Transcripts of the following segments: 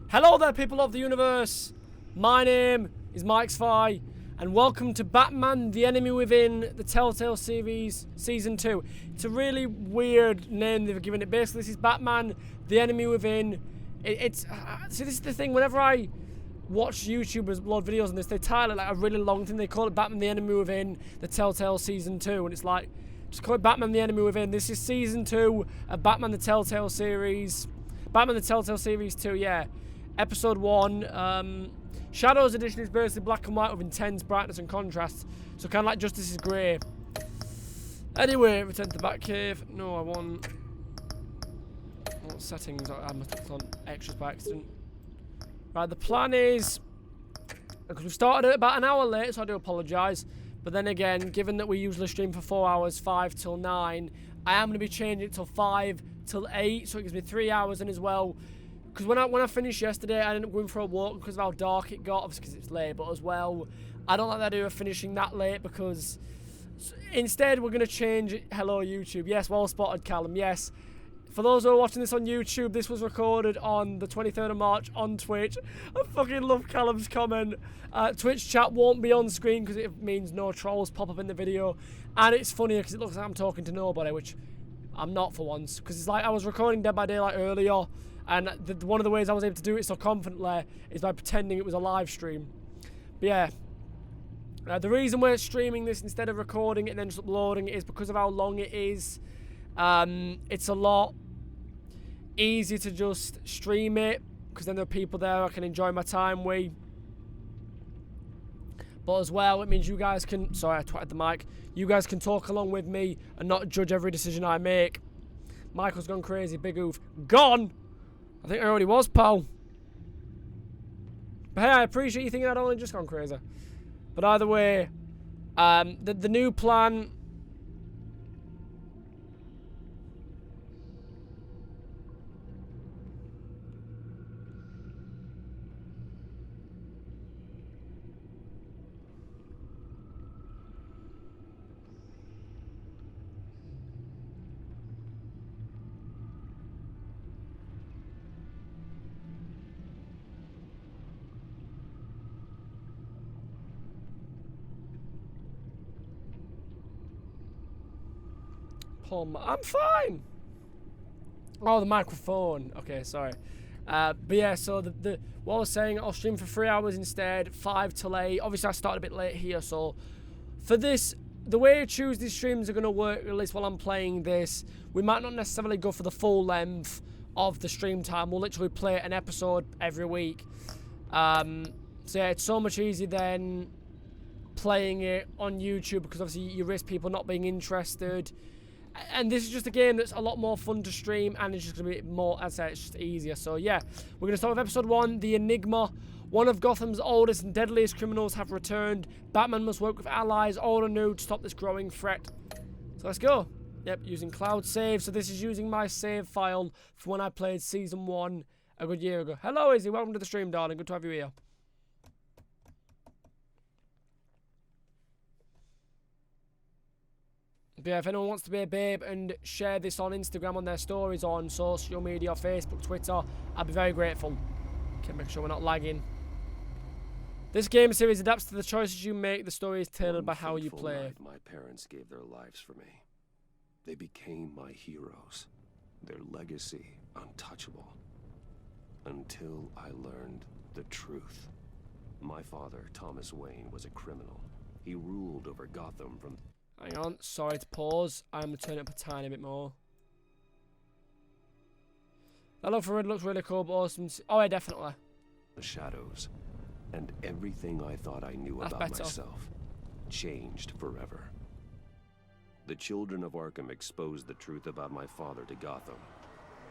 Hello there, people of the universe. My name is MichSciFi, and welcome to Batman: The Enemy Within, the Telltale series, Season 2. It's a really weird name they've given it. Basically, this is Batman: The Enemy Within. See, this is the thing. Whenever I watch YouTubers upload videos on this, they title it like a really long thing. They call it Batman: The Enemy Within, the Telltale Season 2, and it's like, just call it Batman: The Enemy Within. This is Season 2 of Batman: The Telltale series. Batman: The Telltale series 2, yeah. Episode 1, Shadows Edition is basically black and white with intense brightness and contrast. So kind of like Justice is grey. Anyway, return to the Batcave. No, I want... What settings? I must have clicked on extras by accident. Right, the plan is... Because we started about an hour late, so I do apologise. But then again, given that we usually stream for 4 hours, 5 till 9, I am going to be changing it till 5 till 8. So it gives me 3 hours in as well. Because when I finished yesterday, I ended up going for a walk because of how dark it got, obviously because it's late, but as well, I don't like the idea of finishing that late because instead we're going to change it. Hello, YouTube. Yes, well spotted, Callum. Yes. For those who are watching this on YouTube, this was recorded on the 23rd of March on Twitch. I fucking love Callum's comment. Twitch chat won't be on screen because it means no trolls pop up in the video. And it's funny because it looks like I'm talking to nobody, which I'm not for once. Because it's like I was recording Dead by Daylight earlier. And one of the ways I was able to do it so confidently is by pretending it was a live stream. But yeah, the reason we're streaming this instead of recording it and then just uploading it is because of how long it is. It's a lot easier to just stream it because then there are people there I can enjoy my time with. But as well, it means you guys can... Sorry, I twatted the mic. You guys can talk along with me and not judge every decision I make. Michael's gone crazy. Big oof. Gone! I think I already was, pal. But hey, I appreciate you thinking I'd only just gone crazy. But either way, the new plan... I'm fine. Oh, the microphone. Okay, sorry. But yeah, so what I was saying, I'll stream for 3 hours instead, 5 till 8. Obviously, I started a bit late here, so for this, the way I choose these streams are going to work, at least while I'm playing this, we might not necessarily go for the full length of the stream time. We'll literally play an episode every week. So yeah, it's so much easier than playing it on YouTube because obviously you risk people not being interested. And this is just a game that's a lot more fun to stream, and it's just going to be more, as I said, it's just easier. So yeah, we're going to start with episode 1, The Enigma. One of Gotham's oldest and deadliest criminals have returned. Batman must work with allies, old and new, to stop this growing threat. So let's go. Yep, using cloud save. So this is using my save file for when I played Season 1 a good year ago. Hello, Izzy. Welcome to the stream, darling. Good to have you here. But yeah, if anyone wants to be a babe and share this on Instagram, on their stories, on social media, Facebook, Twitter, I'd be very grateful. Okay, make sure we're not lagging. This game series adapts to the choices you make. The story is tailored by how you play. Night, my parents gave their lives for me. They became my heroes. Their legacy untouchable. Until I learned the truth. My father, Thomas Wayne, was a criminal. He ruled over Gotham from... Hang on, sorry to pause. I'm going to turn it up a tiny bit more. That look for Riddle looks really cool, but awesome. Oh, yeah, definitely. The shadows. And everything I thought I knew about myself changed forever. The children of Arkham exposed the truth about my father to Gotham.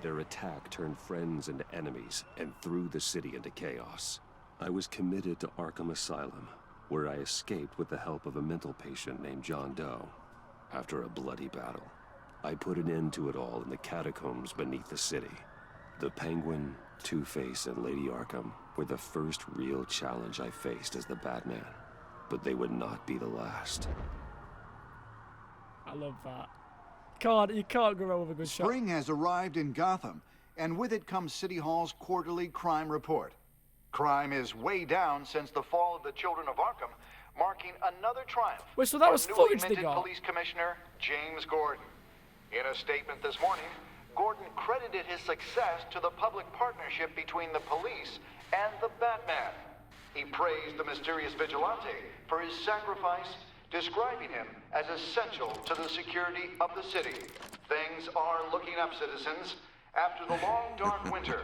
Their attack turned friends into enemies and threw the city into chaos. I was committed to Arkham Asylum, where I escaped with the help of a mental patient named John Doe. After a bloody battle, I put an end to it all in the catacombs beneath the city. The Penguin, Two-Face, and Lady Arkham were the first real challenge I faced as the Batman, but they would not be the last. I love that. You can't go wrong with a good shot. Spring has arrived in Gotham, and with it comes City Hall's quarterly crime report. Crime is way down since the fall of the Children of Arkham, marking another triumph. Wait, so that was for footage newly they minted got? Police Commissioner James Gordon. In a statement this morning, Gordon credited his success to the public partnership between the police and the Batman. He praised the mysterious vigilante for his sacrifice, describing him as essential to the security of the city. Things are looking up, citizens. After the long, dark winter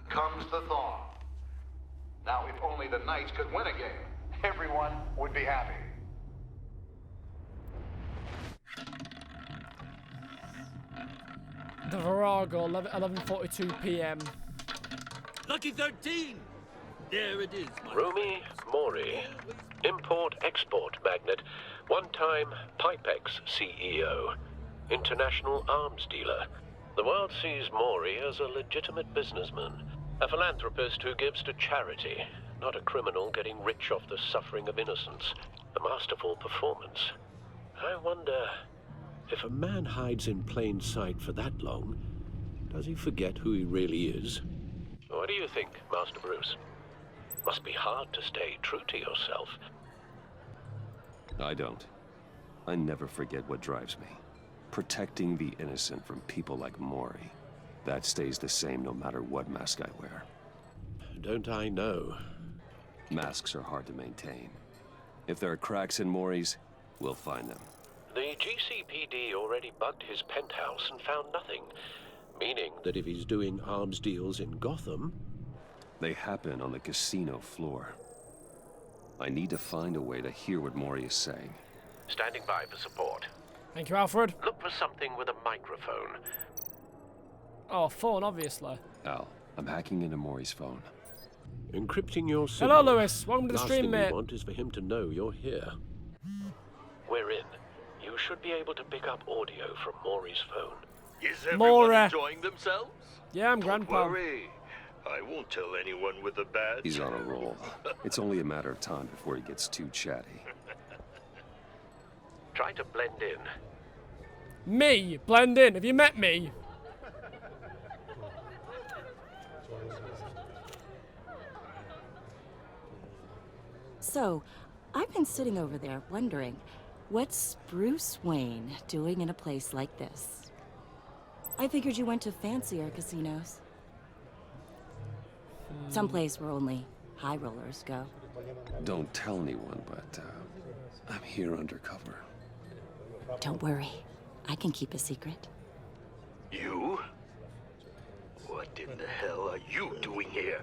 comes the thaw. Now, if only the Knights could win a game, everyone would be happy. The Virago, 11:42 p.m. Lucky 13! There it is, my Rumi Mori, import-export magnate, one-time Pipex CEO, international arms dealer. The world sees Mori as a legitimate businessman, a philanthropist who gives to charity, not a criminal getting rich off the suffering of innocence. A masterful performance. I wonder, if a man hides in plain sight for that long, does he forget who he really is? What do you think, Master Bruce? Must be hard to stay true to yourself. I don't. I never forget what drives me. Protecting the innocent from people like Mori. That stays the same no matter what mask I wear. Don't I know? Masks are hard to maintain. If there are cracks in Mori's, we'll find them. The GCPD already bugged his penthouse and found nothing. Meaning that if he's doing arms deals in Gotham... They happen on the casino floor. I need to find a way to hear what Mori is saying. Standing by for support. Thank you, Alfred. Look for something with a microphone. Oh, phone, obviously. Al, I'm hacking into Mori's phone. Encrypting your signal. Hello, Lewis. Welcome to the Last stream, thing mate. we want is for him to know you're here. We're in. You should be able to pick up audio from Mori's phone. Is everyone More, enjoying themselves? Yeah, I'm Don't Grandpa. worry. I won't tell anyone with a badge. He's on a roll. It's only a matter of time before he gets too chatty. Try to blend in. Me? Blend in. Have you met me? So, I've been sitting over there wondering, what's Bruce Wayne doing in a place like this? I figured you went to fancier casinos. Someplace where only high rollers go. Don't tell anyone, but I'm here undercover. Don't worry, I can keep a secret. You? What in the hell are you doing here?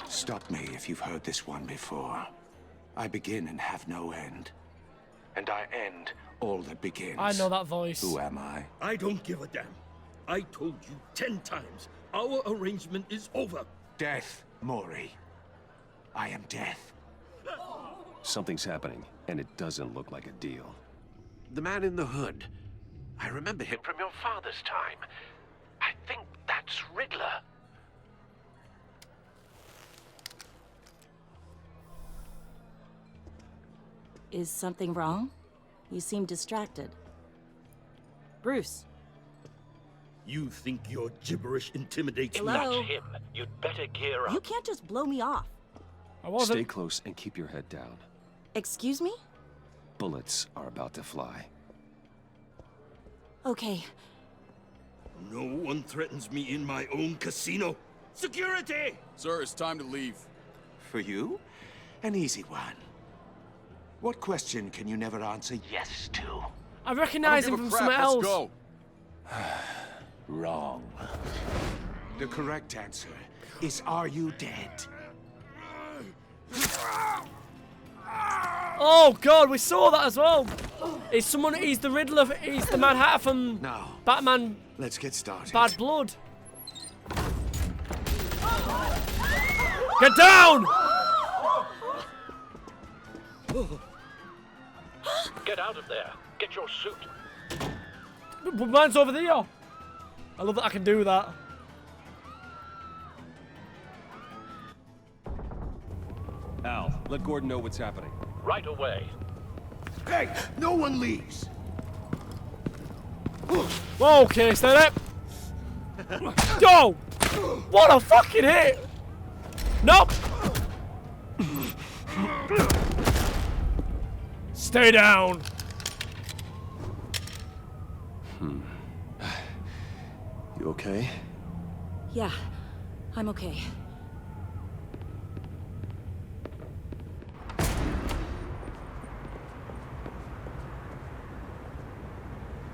Stop me if you've heard this one before. I begin and have no end. And I end all that begins. I know that voice. Who am I? I don't give a damn. I told you 10 times. Our arrangement is over. Death, Mori. I am death. Something's happening, and it doesn't look like a deal. The man in the hood. I remember him from your father's time. I think that's Riddler. Is something wrong? You seem distracted. Bruce. You think your gibberish intimidates Hello? me? That's him. You'd better gear up. You can't just blow me off. I wasn't. Stay close and keep your head down. Excuse me? Bullets are about to fly. Okay. No one threatens me in my own casino. Security! Sir, it's time to leave. For you? An easy one. What question can you never answer yes to? I recognise him from somewhere else. Let's go. Wrong. The correct answer is, are you dead? Oh God, we saw that as well. He's someone. He's the Riddler. He's the Mad Hatter from Now, Batman. let's get started. Bad Blood. Get down! Get out of there. Get your suit. Mine's over there. I love that I can do that. Al, let Gordon know what's happening. Right away. Hey, no one leaves. Whoa, okay, stay there. Yo! What a fucking hit! Nope! Stay down! You okay? Yeah, I'm okay.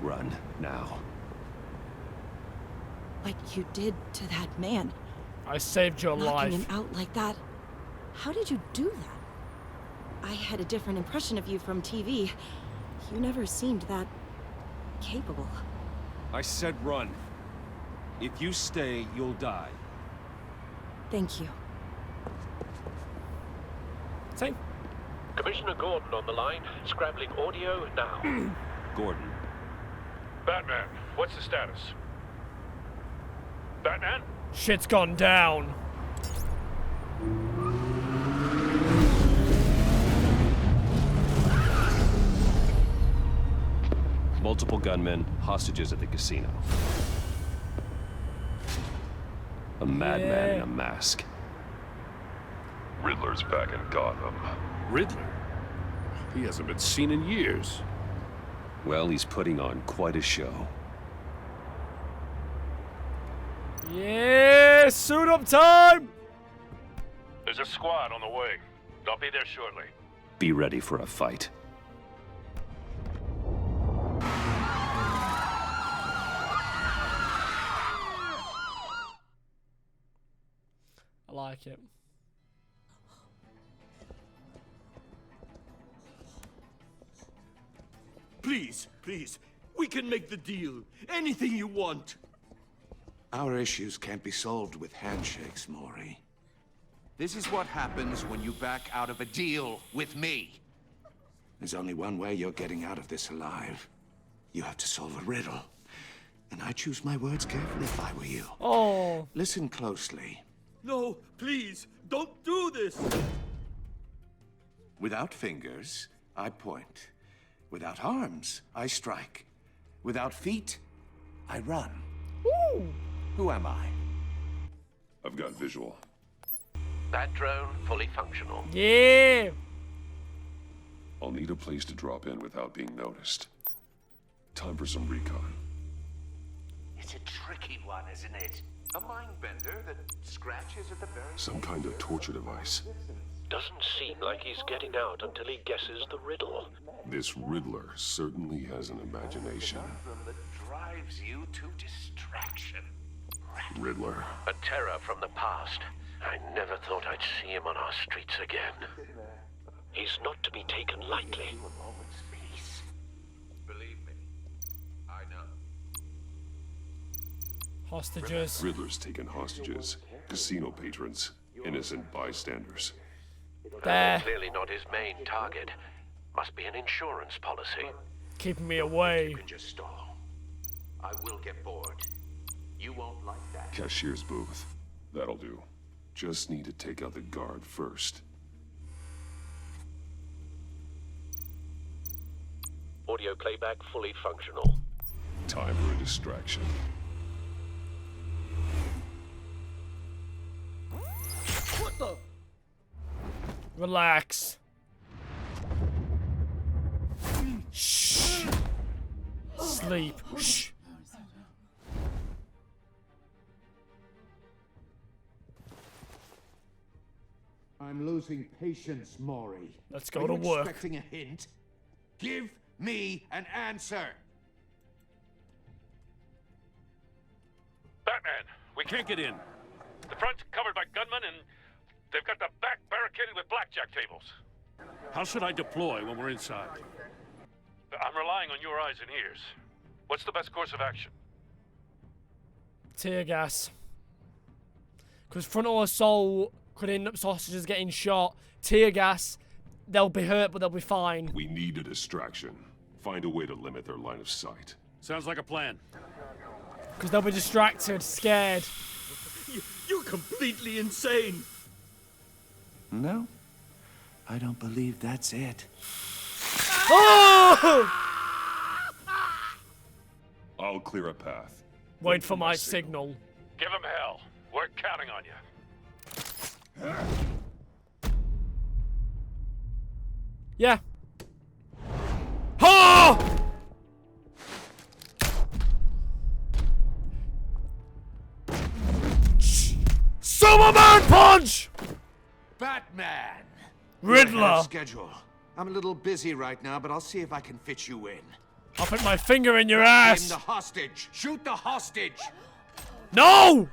Run, now. What you did to that man, I saved your knocking life. him out like that. How did you do that? I had a different impression of you from TV. You never seemed that capable. I said run. If you stay, you'll die. Thank you. Same. Commissioner Gordon on the line, scrabbling audio now. Gordon. Batman, what's the status? Batman? Shit's gone down. Multiple gunmen, hostages at the casino. A madman in a mask. Riddler's back in Gotham. Riddler? He hasn't been seen in years. Well, he's putting on quite a show. Yeah, suit up time! There's a squad on the way. They'll be there shortly. Be ready for a fight. I like it. Please, please, we can make the deal. Anything you want. Our issues can't be solved with handshakes, Maury. This is what happens when you back out of a deal with me. There's only one way you're getting out of this alive. You have to solve a riddle. And I choose my words carefully if I were you. Oh. Listen closely. No, please, don't do this. Without fingers, I point. Without arms, I strike. Without feet, I run. Woo. Who am I? I've got visual. That drone fully functional. Yeah. I'll need a place to drop in without being noticed. Time for some recon. It's a tricky one, isn't it? A mind bender that scratches at the very... Some kind of torture device. Doesn't seem like he's getting out until he guesses the riddle. This Riddler certainly has an imagination. that drives you to distraction. Riddler. A terror from the past. I never thought I'd see him on our streets again. He's not to be taken lightly. A moment's peace. Believe me, I know. Hostages. Riddler's taken hostages. Casino patrons. Innocent bystanders. There. Clearly not his main target. Must be an insurance policy. Keeping me away. You can just stall. I will get bored. You won't like that. Cashier's booth. That'll do. Just need to take out the guard first. Audio playback fully functional. Time for a distraction. What the? Relax. Shh. Sleep. Shh. I'm losing patience, Maury. Let's go to work. Expecting a hint? Give me an answer. Batman, we can't get in. The front's covered by gunmen and they've got the back barricaded with blackjack tables. How should I deploy when we're inside? I'm relying on your eyes and ears. What's the best course of action? Tear gas. Because frontal assault could end up sausages getting shot. Tear gas, they'll be hurt, but they'll be fine. We need a distraction. Find a way to limit their line of sight. Sounds like a plan. Because they'll be distracted, scared. You're completely insane. No, I don't believe that's it. Oh! I'll clear a path. Wait for my signal. Give him hell. We're counting on you. Yeah. Ha! Superman punch! Batman! Riddler! Schedule. I'm a little busy right now, but I'll see if I can fit you in. I'll put my finger in your Aim ass! the hostage! Shoot the hostage! No!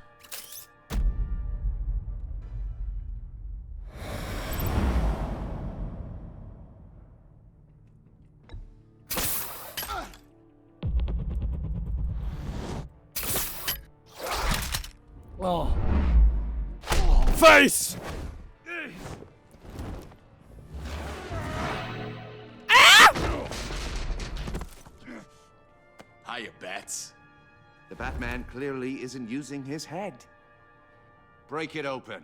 Oh. Face! Hiya, Bats. The Batman clearly isn't using his head. Break it open.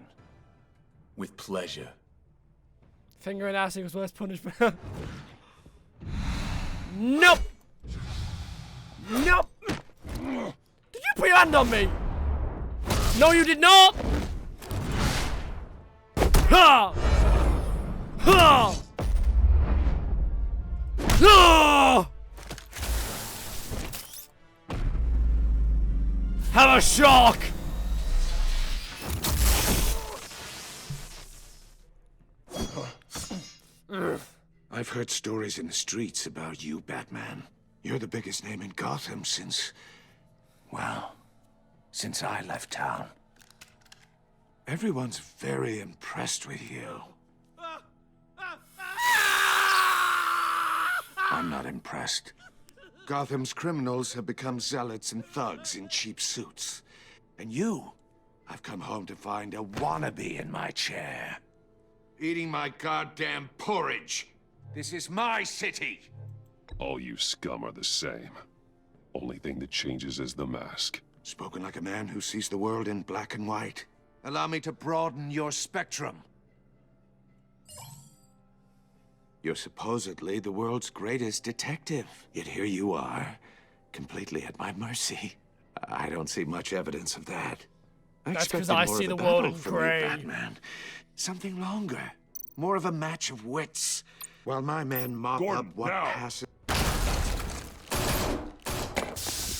With pleasure. Finger in ass equals worst punishment. Nope! Nope! Did you put your hand on me? No, you did not! Ha! Ha! Ha! Have a shock! I've heard stories in the streets about you, Batman. You're the biggest name in Gotham since... well, since I left town. Everyone's very impressed with you. I'm not impressed. Gotham's criminals have become zealots and thugs in cheap suits. And you, I've come home to find a wannabe in my chair. Eating my goddamn porridge. This is my city. All you scum are the same. Only thing that changes is the mask. Spoken like a man who sees the world in black and white. Allow me to broaden your spectrum. You're supposedly the world's greatest detective. Yet here you are, completely at my mercy. I don't see much evidence of that. That's because I see the world in grey. Batman. Something longer. More of a match of wits. While my men mop up what passes...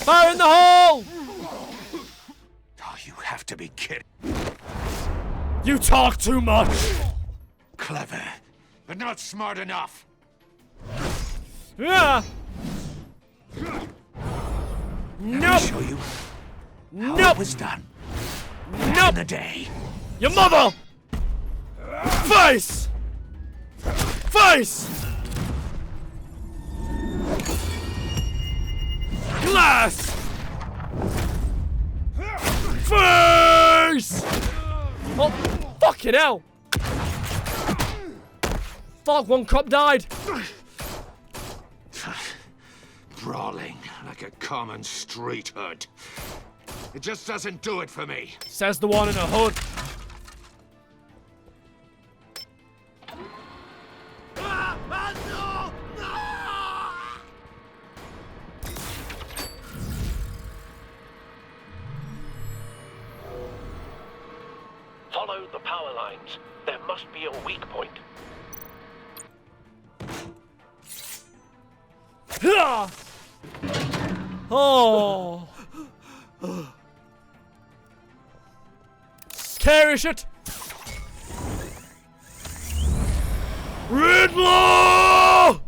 Fire in the hole! Oh, you have to be kidding. You talk too much! Clever, but not smart enough. Yeah! Let Nope! me show you how Nope! it was done. Back Nope! in the day. Your mother! Face! Face! Glass! Face! Oh, fucking hell! Fuck, one cop died. Brawling like a common street hood. It just doesn't do it for me. Says the one in a hood. Follow the power lines. There must be a weak point. Oh. Scary shit. Riddler!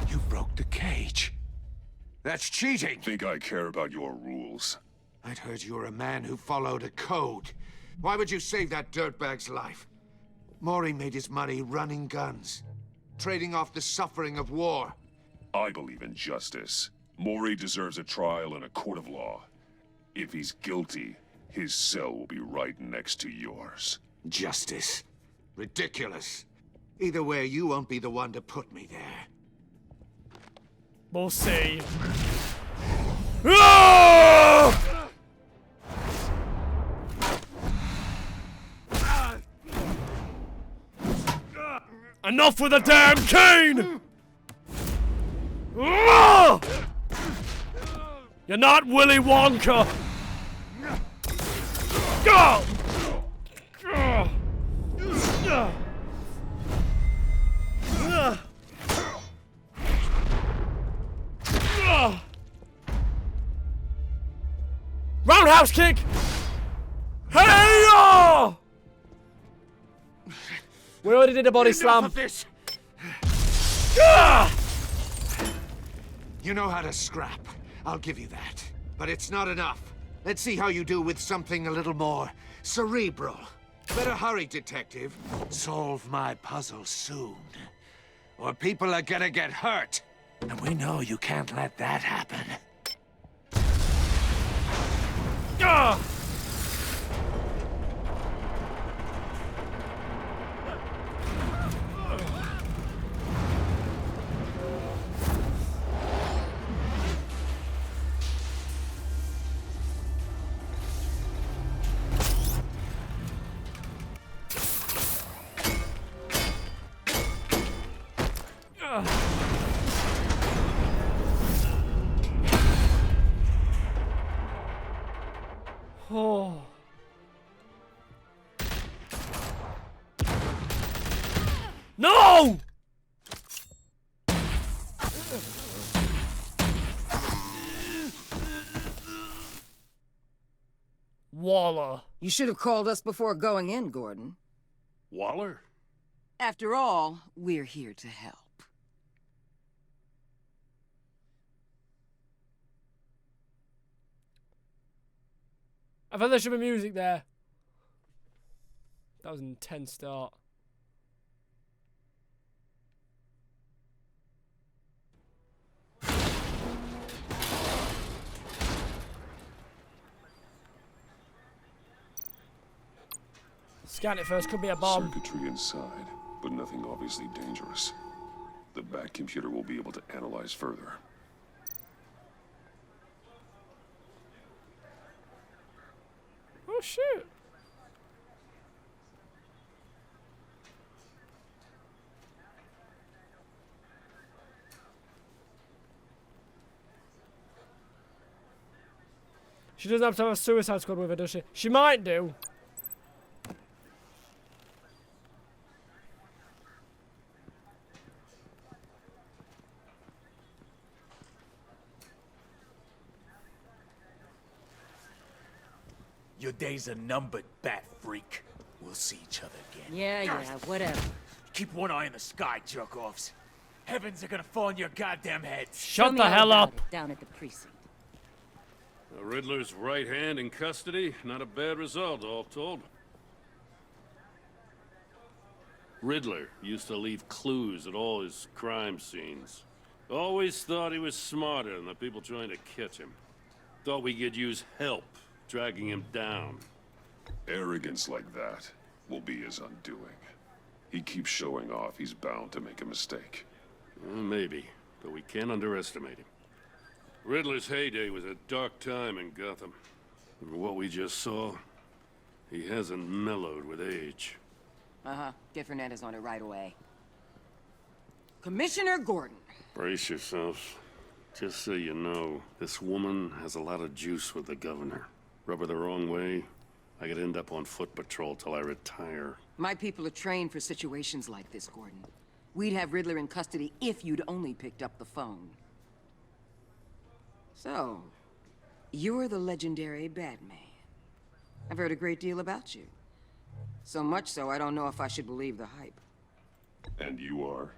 You broke the cage. That's cheating. Think I care about your rules? I'd heard you were a man who followed a code. Why would you save that dirtbag's life? Maury made his money running guns, trading off the suffering of war. I believe in justice. Maury deserves a trial in a court of law. If he's guilty, his cell will be right next to yours. Justice. Ridiculous. Either way, you won't be the one to put me there. We'll see. Ah! Enough with the damn cane! Ah! You're not Willy Wonka! Go! Roundhouse kick! Hey! We already did a body slam. Of this. You know how to scrap. I'll give you that. But it's not enough. Let's see how you do with something a little more cerebral. Better hurry, detective. Solve my puzzle soon. Or people are gonna get hurt. And we know you can't let that happen. Oh. No! Waller. You should have called us before going in, Gordon. Waller? After all, we're here to help. I thought there should be music there. That was an intense start. Scan it first, could be a bomb. Circuitry inside, but nothing obviously dangerous. The back computer will be able to analyze further. Oh shit. She doesn't have to have a suicide squad with her, does she? She might do. Your days are numbered, bat freak. We'll see each other again. Yeah, whatever. Keep one eye in the sky, jerk-offs. Heavens are gonna fall on your goddamn heads. Shut the hell up. Down at the precinct. The Riddler's right hand in custody. Not a bad result, all told. Riddler used to leave clues at all his crime scenes. Always thought he was smarter than the people trying to catch him. Thought we could use help dragging him down. Arrogance like that will be his undoing. He keeps showing off, he's bound to make a mistake. Maybe, but we can't underestimate him. Riddler's heyday was a dark time in Gotham. From what we just saw, he hasn't mellowed with age. Uh-huh. Get Fernandez on it right away. Commissioner Gordon. Brace yourselves. Just so you know, this woman has a lot of juice with the governor. Rub her the wrong way, I could end up on foot patrol till I retire. My people are trained for situations like this, Gordon. We'd have Riddler in custody if you'd only picked up the phone. So, you're the legendary Batman. I've heard a great deal about you. So much so, I don't know if I should believe the hype. And you are?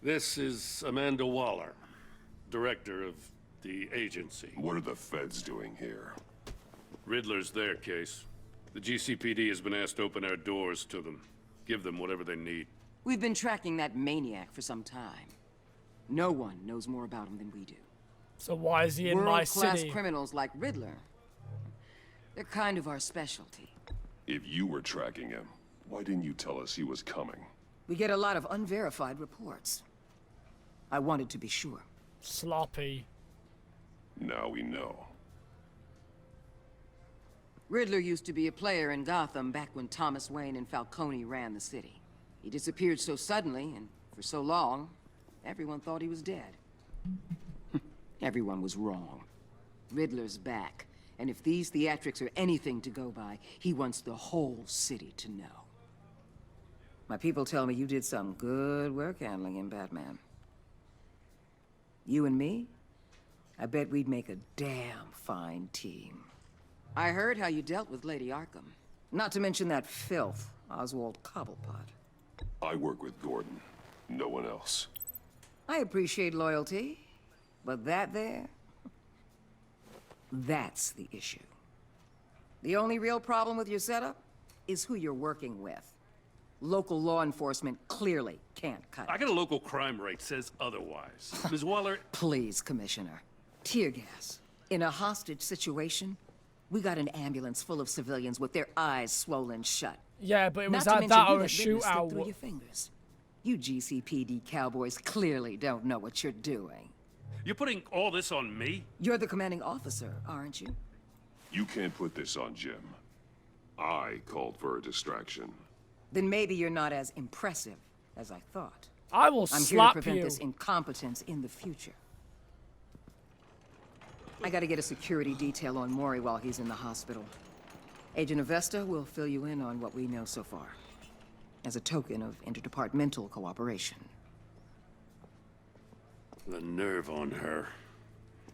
This is Amanda Waller, director of the agency. What are the feds doing here? Riddler's their case. The GCPD has been asked to open our doors to them. Give them whatever they need. We've been tracking that maniac for some time. No one knows more about him than we do. So why is he in my city? World-class criminals like Riddler. They're kind of our specialty. If you were tracking him, why didn't you tell us he was coming? We get a lot of unverified reports. I wanted to be sure. Sloppy. Now we know. Riddler used to be a player in Gotham back when Thomas Wayne and Falcone ran the city. He disappeared so suddenly and for so long, everyone thought he was dead. Everyone was wrong. Riddler's back, and if these theatrics are anything to go by, he wants the whole city to know. My people tell me you did some good work handling him, Batman. You and me? I bet we'd make a damn fine team. I heard how you dealt with Lady Arkham. Not to mention that filth, Oswald Cobblepot. I work with Gordon. No one else. I appreciate loyalty, but that there... that's the issue. The only real problem with your setup is who you're working with. Local law enforcement clearly can't cut it. I got a local crime rate says otherwise. Ms. Waller... Please, Commissioner. Tear gas. In a hostage situation, we got an ambulance full of civilians with their eyes swollen shut. Yeah, but it was Not to that mention or you a let Riddler slip shootout. through your fingers. You GCPD cowboys clearly don't know what you're doing. You're putting all this on me? You're the commanding officer, aren't you? You can't put this on Jim. I called for a distraction. Then maybe you're not as impressive as I thought. I will I'm here to slap prevent you. this incompetence in the future. I gotta get a security detail on Maury while he's in the hospital. Agent Avesta will fill you in on what we know so far, as a token of interdepartmental cooperation. The nerve on her.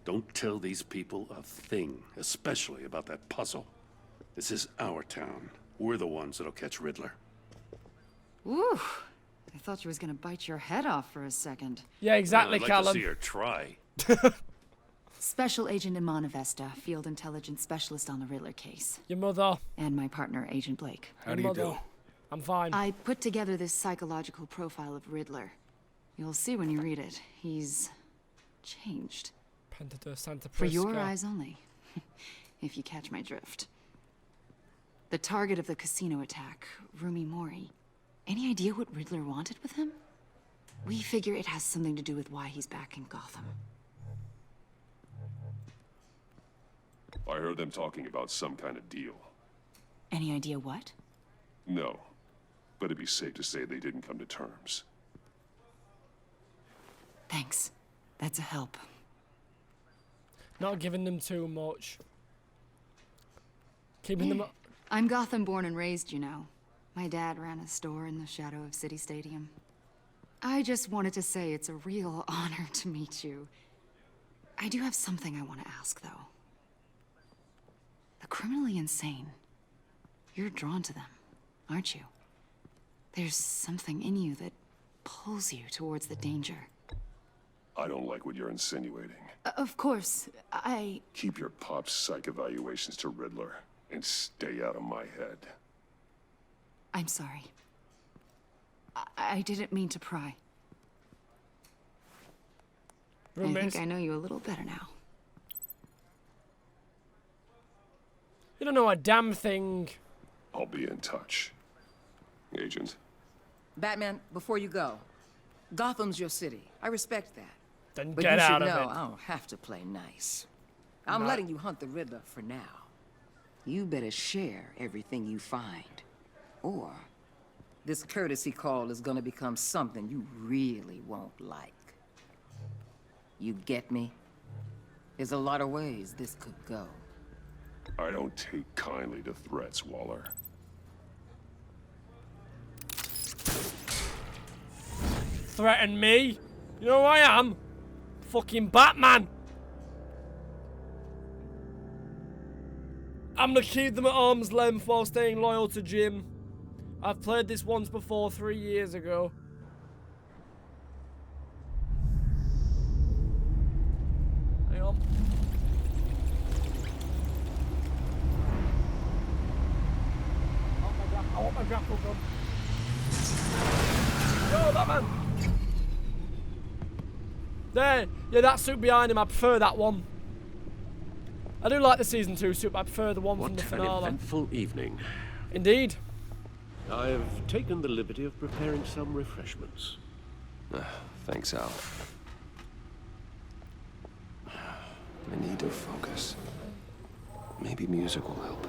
Don't tell these people a thing, especially about that puzzle. This is our town. We're the ones that'll catch Riddler. Ooh, I thought you was gonna bite your head off for a second. Yeah, exactly, I'd like Callum. to see her try. Special Agent Iman Avesta, Field Intelligence Specialist on the Riddler case. Your mother. And my partner, Agent Blake. How do you do? I'm fine. I put together this psychological profile of Riddler. You'll see when you read it. He's changed. Pentador Santa For Prisca. your eyes only, if you catch my drift. The target of the casino attack, Rumi Mori. Any idea what Riddler wanted with him? We figure it has something to do with why he's back in Gotham. I heard them talking about some kind of deal. Any idea what? No, but it'd be safe to say they didn't come to terms. Thanks. That's a help. Not giving them too much. Keeping them up. I'm Gotham born and raised, you know. My dad ran a store in the shadow of City Stadium. I just wanted to say it's a real honor to meet you. I do have something I want to ask, though. The criminally insane. You're drawn to them, aren't you? There's something in you that pulls you towards the danger. I don't like what you're insinuating. Of course, I... Keep your pop's psych evaluations to Riddler, and stay out of my head. I'm sorry. I didn't mean to pry. I think I know you a little better now. You don't know a damn thing. I'll be in touch. Agent. Batman, before you go, Gotham's your city. I respect that. Then but get you should out of know it. I don't have to play nice. I'm No. letting you hunt the Riddler for now. You better share everything you find. Or this courtesy call is gonna become something you really won't like. You get me? There's a lot of ways this could go. I don't take kindly to threats, Waller. Threaten me? You know who I am? Fucking Batman. I'm gonna keep them at arm's length while staying loyal to Jim. I've played this once before 3 years ago. Hang on. I want my grapple gun. Go, Batman! There! Yeah, that suit behind him, I prefer that one. I do like the Season 2 suit, but I prefer the one from the What an finale. eventful evening. Indeed. I've taken the liberty of preparing some refreshments. Thanks, Al. I need to focus. Maybe music will help.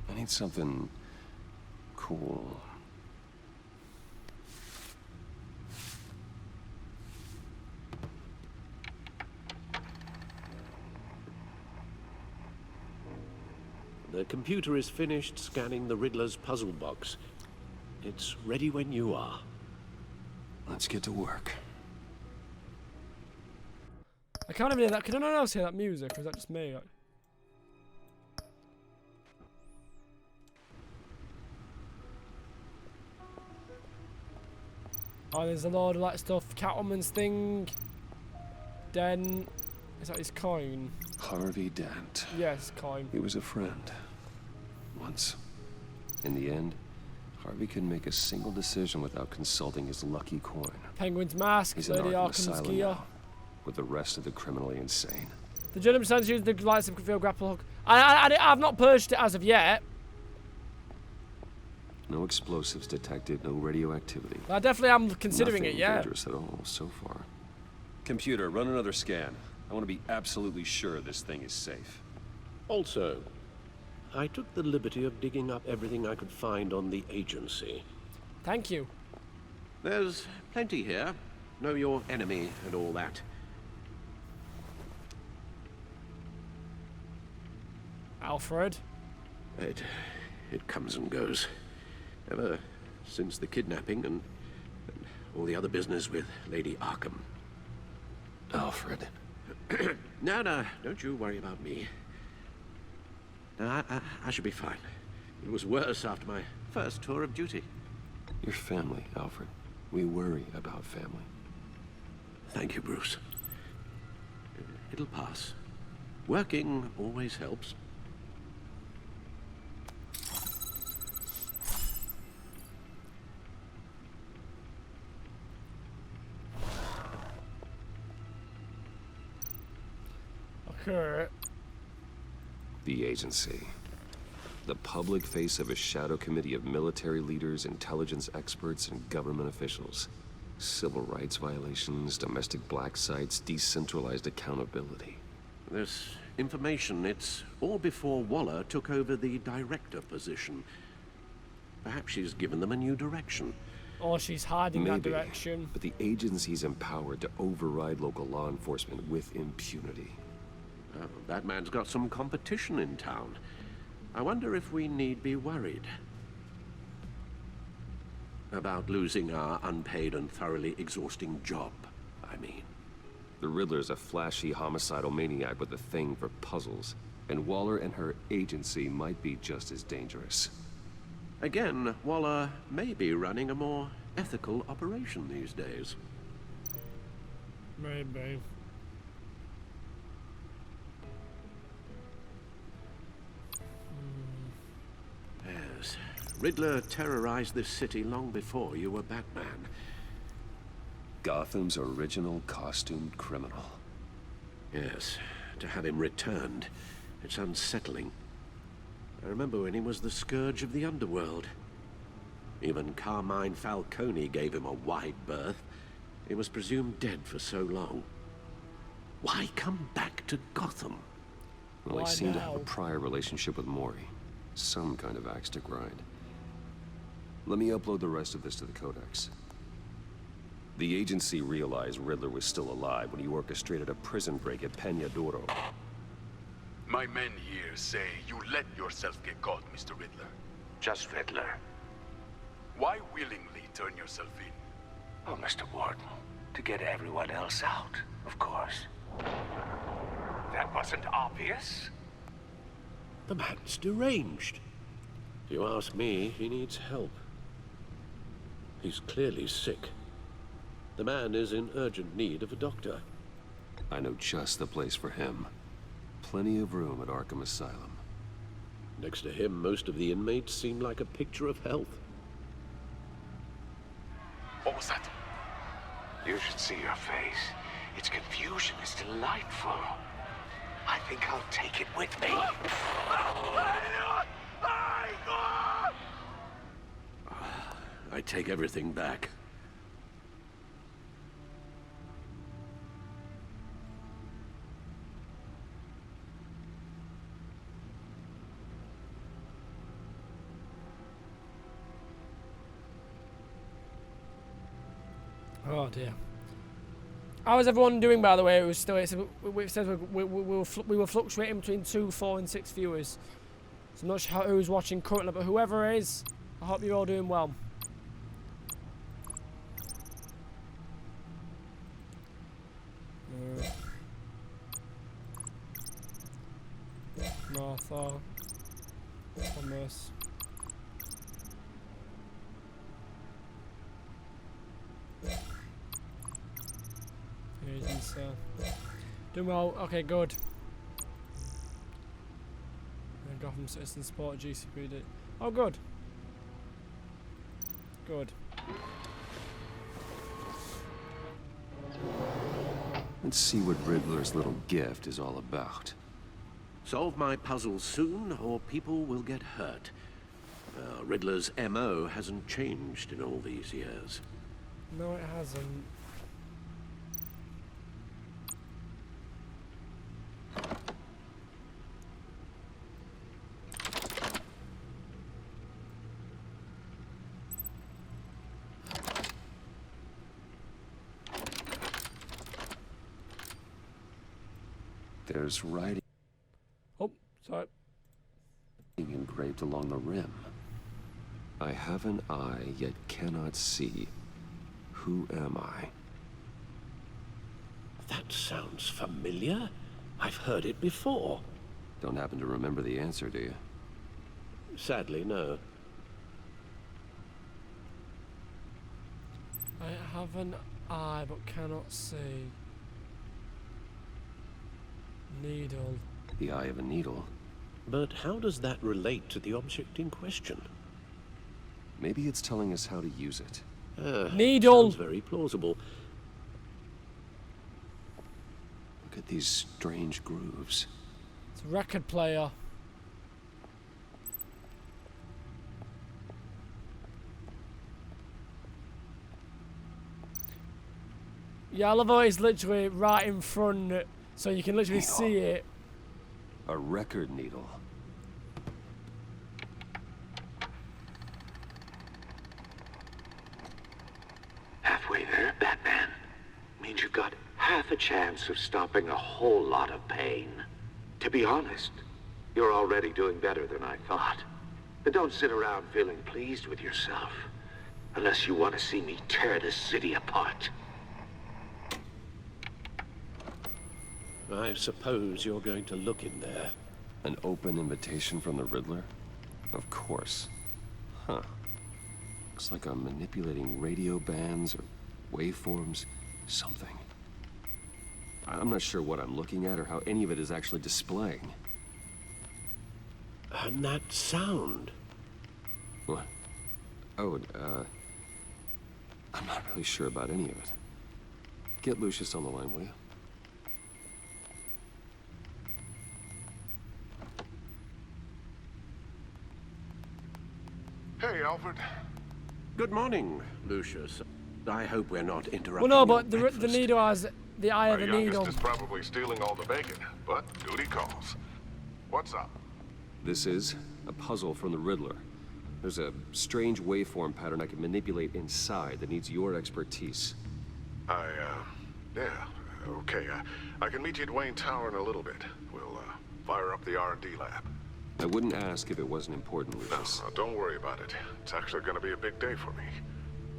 I need something cool. The computer is finished scanning the Riddler's puzzle box. It's ready when you are. Let's get to work. I can't even hear that. Can anyone else hear that music, or is that just me? Oh, there's a lot of that stuff. Catwoman's thing. Den. Is that his coin? Harvey Dent. Yes, coin. He was a friend. Once. In the end, Harvey couldn't make a single decision without consulting his lucky coin. Penguin's mask. He's Lady in Arkham Arkham's Asylum gear. now, with the rest of the criminally insane. The gentleman stands using the lights of field grapple hook. I've not purged it as of yet. No explosives detected, no radioactivity. I definitely am considering Nothing it, yeah. dangerous at all so far. Computer, run another scan. I want to be absolutely sure this thing is safe. Also, I took the liberty of digging up everything I could find on the agency. Thank you. There's plenty here. Know your enemy and all that. Alfred. It comes and goes. Ever since the kidnapping and all the other business with Lady Arkham. Alfred. No, don't you worry about me. No, I should be fine. It was worse after my first tour of duty. Your family, Alfred. We worry about family. Thank you, Bruce. It'll pass. Working always helps. Okay. The agency. The public face of a shadow committee of military leaders, intelligence experts, and government officials. Civil rights violations, domestic black sites, decentralized accountability. This information, it's all before Waller took over the director position. Perhaps she's given them a new direction. Or she's hiding that Maybe, direction. but the agency's empowered to override local law enforcement with impunity. Oh, Batman's got some competition in town. I wonder if we need be worried about losing our unpaid and thoroughly exhausting job, I mean. The Riddler's a flashy homicidal maniac with a thing for puzzles, and Waller and her agency might be just as dangerous. Again, Waller may be running a more ethical operation these days. Maybe. Yes. Riddler terrorized this city long before you were Batman. Gotham's original costumed criminal. Yes. To have him returned, it's unsettling. I remember when he was the scourge of the underworld. Even Carmine Falcone gave him a wide berth. He was presumed dead for so long. Why come back to Gotham? Well, Why he seemed to now? have a prior relationship with Maury. Some kind of axe to grind. Let me upload the rest of this to the Codex. The agency realized Riddler was still alive when he orchestrated a prison break at Peñadoro. My men here say you let yourself get caught, Mr. Riddler. Just Riddler. Why willingly turn yourself in? Oh, Mr. Warden, to get everyone else out, of course. That wasn't obvious. The man's deranged. If you ask me, he needs help. He's clearly sick. The man is in urgent need of a doctor. I know just the place for him. Plenty of room at Arkham Asylum. Next to him, most of the inmates seem like a picture of health. What was that? You should see your face. Its confusion is delightful. I think I'll take it with me. I take everything back. Oh dear. How is everyone doing, by the way? It says we were fluctuating between 2, 4, and 6 viewers. So I'm not sure who's watching currently, but whoever is, I hope you're all doing well. Martha, Thomas. Doing well. Okay, good. Gotham Citizen Sport GCPD. Oh, good. Good. Let's see what Riddler's little gift is all about. Solve my puzzle soon, or people will get hurt. Riddler's MO hasn't changed in all these years. No, it hasn't. There's writing. Oh, sorry. Engraved along the rim. I have an eye, yet cannot see. Who am I? That sounds familiar. I've heard it before. Don't happen to remember the answer, do you? Sadly, no. I have an eye, but cannot see. Needle. The eye of a needle. But how does that relate to the object in question? Maybe it's telling us how to use it. Needle! Sounds very plausible. Look at these strange grooves. It's a record player. Yeah, I love how it's literally right in front, so you can literally see it. A record needle. Halfway there, Batman. Means you've got half a chance of stopping a whole lot of pain. To be honest, you're already doing better than I thought. But don't sit around feeling pleased with yourself. Unless you want to see me tear this city apart. I suppose you're going to look in there. An open invitation from the Riddler? Of course. Huh. Looks like I'm manipulating radio bands or waveforms. Something. I'm not sure what I'm looking at or how any of it is actually displaying. And that sound. What? Oh, I'm not really sure about any of it. Get Lucius on the line, will you? Hey, Alfred. Good morning, Lucius. I hope we're not interrupting. Well, no, but the needle has the eye of a needle. My youngest is probably stealing all the bacon, but duty calls. What's up? This is a puzzle from the Riddler. There's a strange waveform pattern I can manipulate inside that needs your expertise. Yeah, okay. I can meet you at Wayne Tower in a little bit. We'll, fire up the R&D lab. I wouldn't ask if it wasn't important, Lucius. No, don't worry about it. It's actually gonna be a big day for me.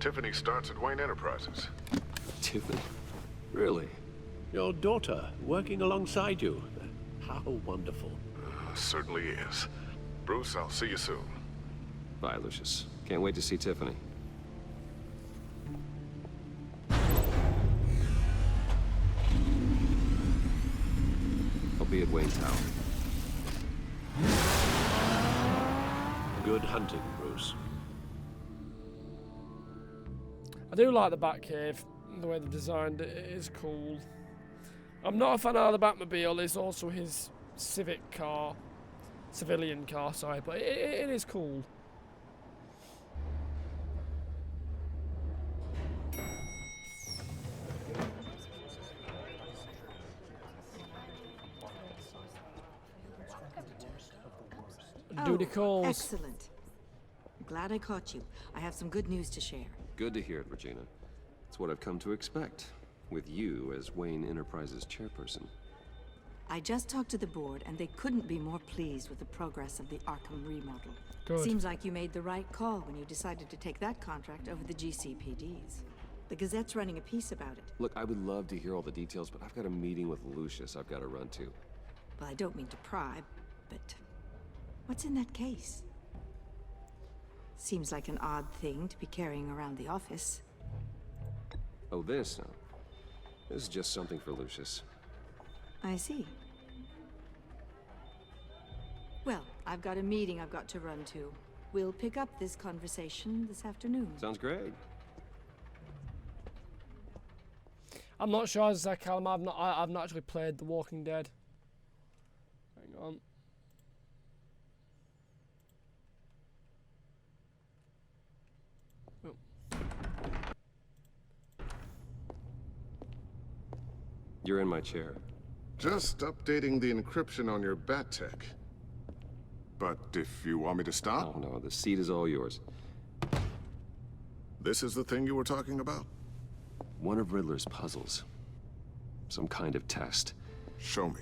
Tiffany starts at Wayne Enterprises. Tiffany? Really? Your daughter, working alongside you. How wonderful. Certainly is. Bruce, I'll see you soon. Bye, Lucius. Can't wait to see Tiffany. I'll be at Wayne Tower. Good hunting, Bruce. I do like the Batcave, the way they've designed it. It is cool. I'm not a fan of the Batmobile. It's also his civic car. Civilian car, sorry, but it is cool. Duty calls. Excellent. I'm glad I caught you. I have some good news to share. Good to hear it, Regina. It's what I've come to expect, with you as Wayne Enterprises chairperson. I just talked to the board, and they couldn't be more pleased with the progress of the Arkham remodel. Good. Seems like you made the right call when you decided to take that contract over the GCPD's. The Gazette's running a piece about it. Look, I would love to hear all the details, but I've got a meeting with Lucius I've got to run to. Well, I don't mean to pry, but what's in that case? Seems like an odd thing to be carrying around the office. Oh, this? No. This is just something for Lucius. I see. Well, I've got a meeting I've got to run to. We'll pick up this conversation this afternoon. Sounds great. I'm not sure, as I say, Callum, I've not actually played The Walking Dead. Hang on. You're in my chair. Just updating the encryption on your bat tech. But if you want me to stop? Oh no, the seat is all yours. This is the thing you were talking about? One of Riddler's puzzles. Some kind of test. Show me.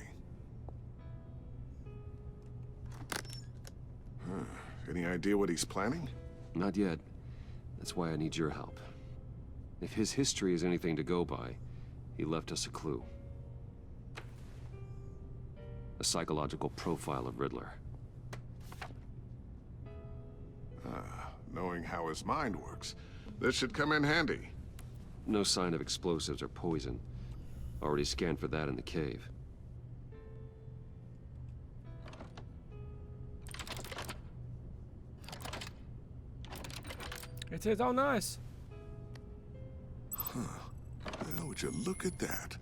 Any idea what he's planning? Not yet. That's why I need your help. If his history is anything to go by, he left us a clue. A psychological profile of Riddler. Knowing how his mind works, this should come in handy. No sign of explosives or poison. Already scanned for that in the cave. It is, oh nice. Huh. Now, would you look at that?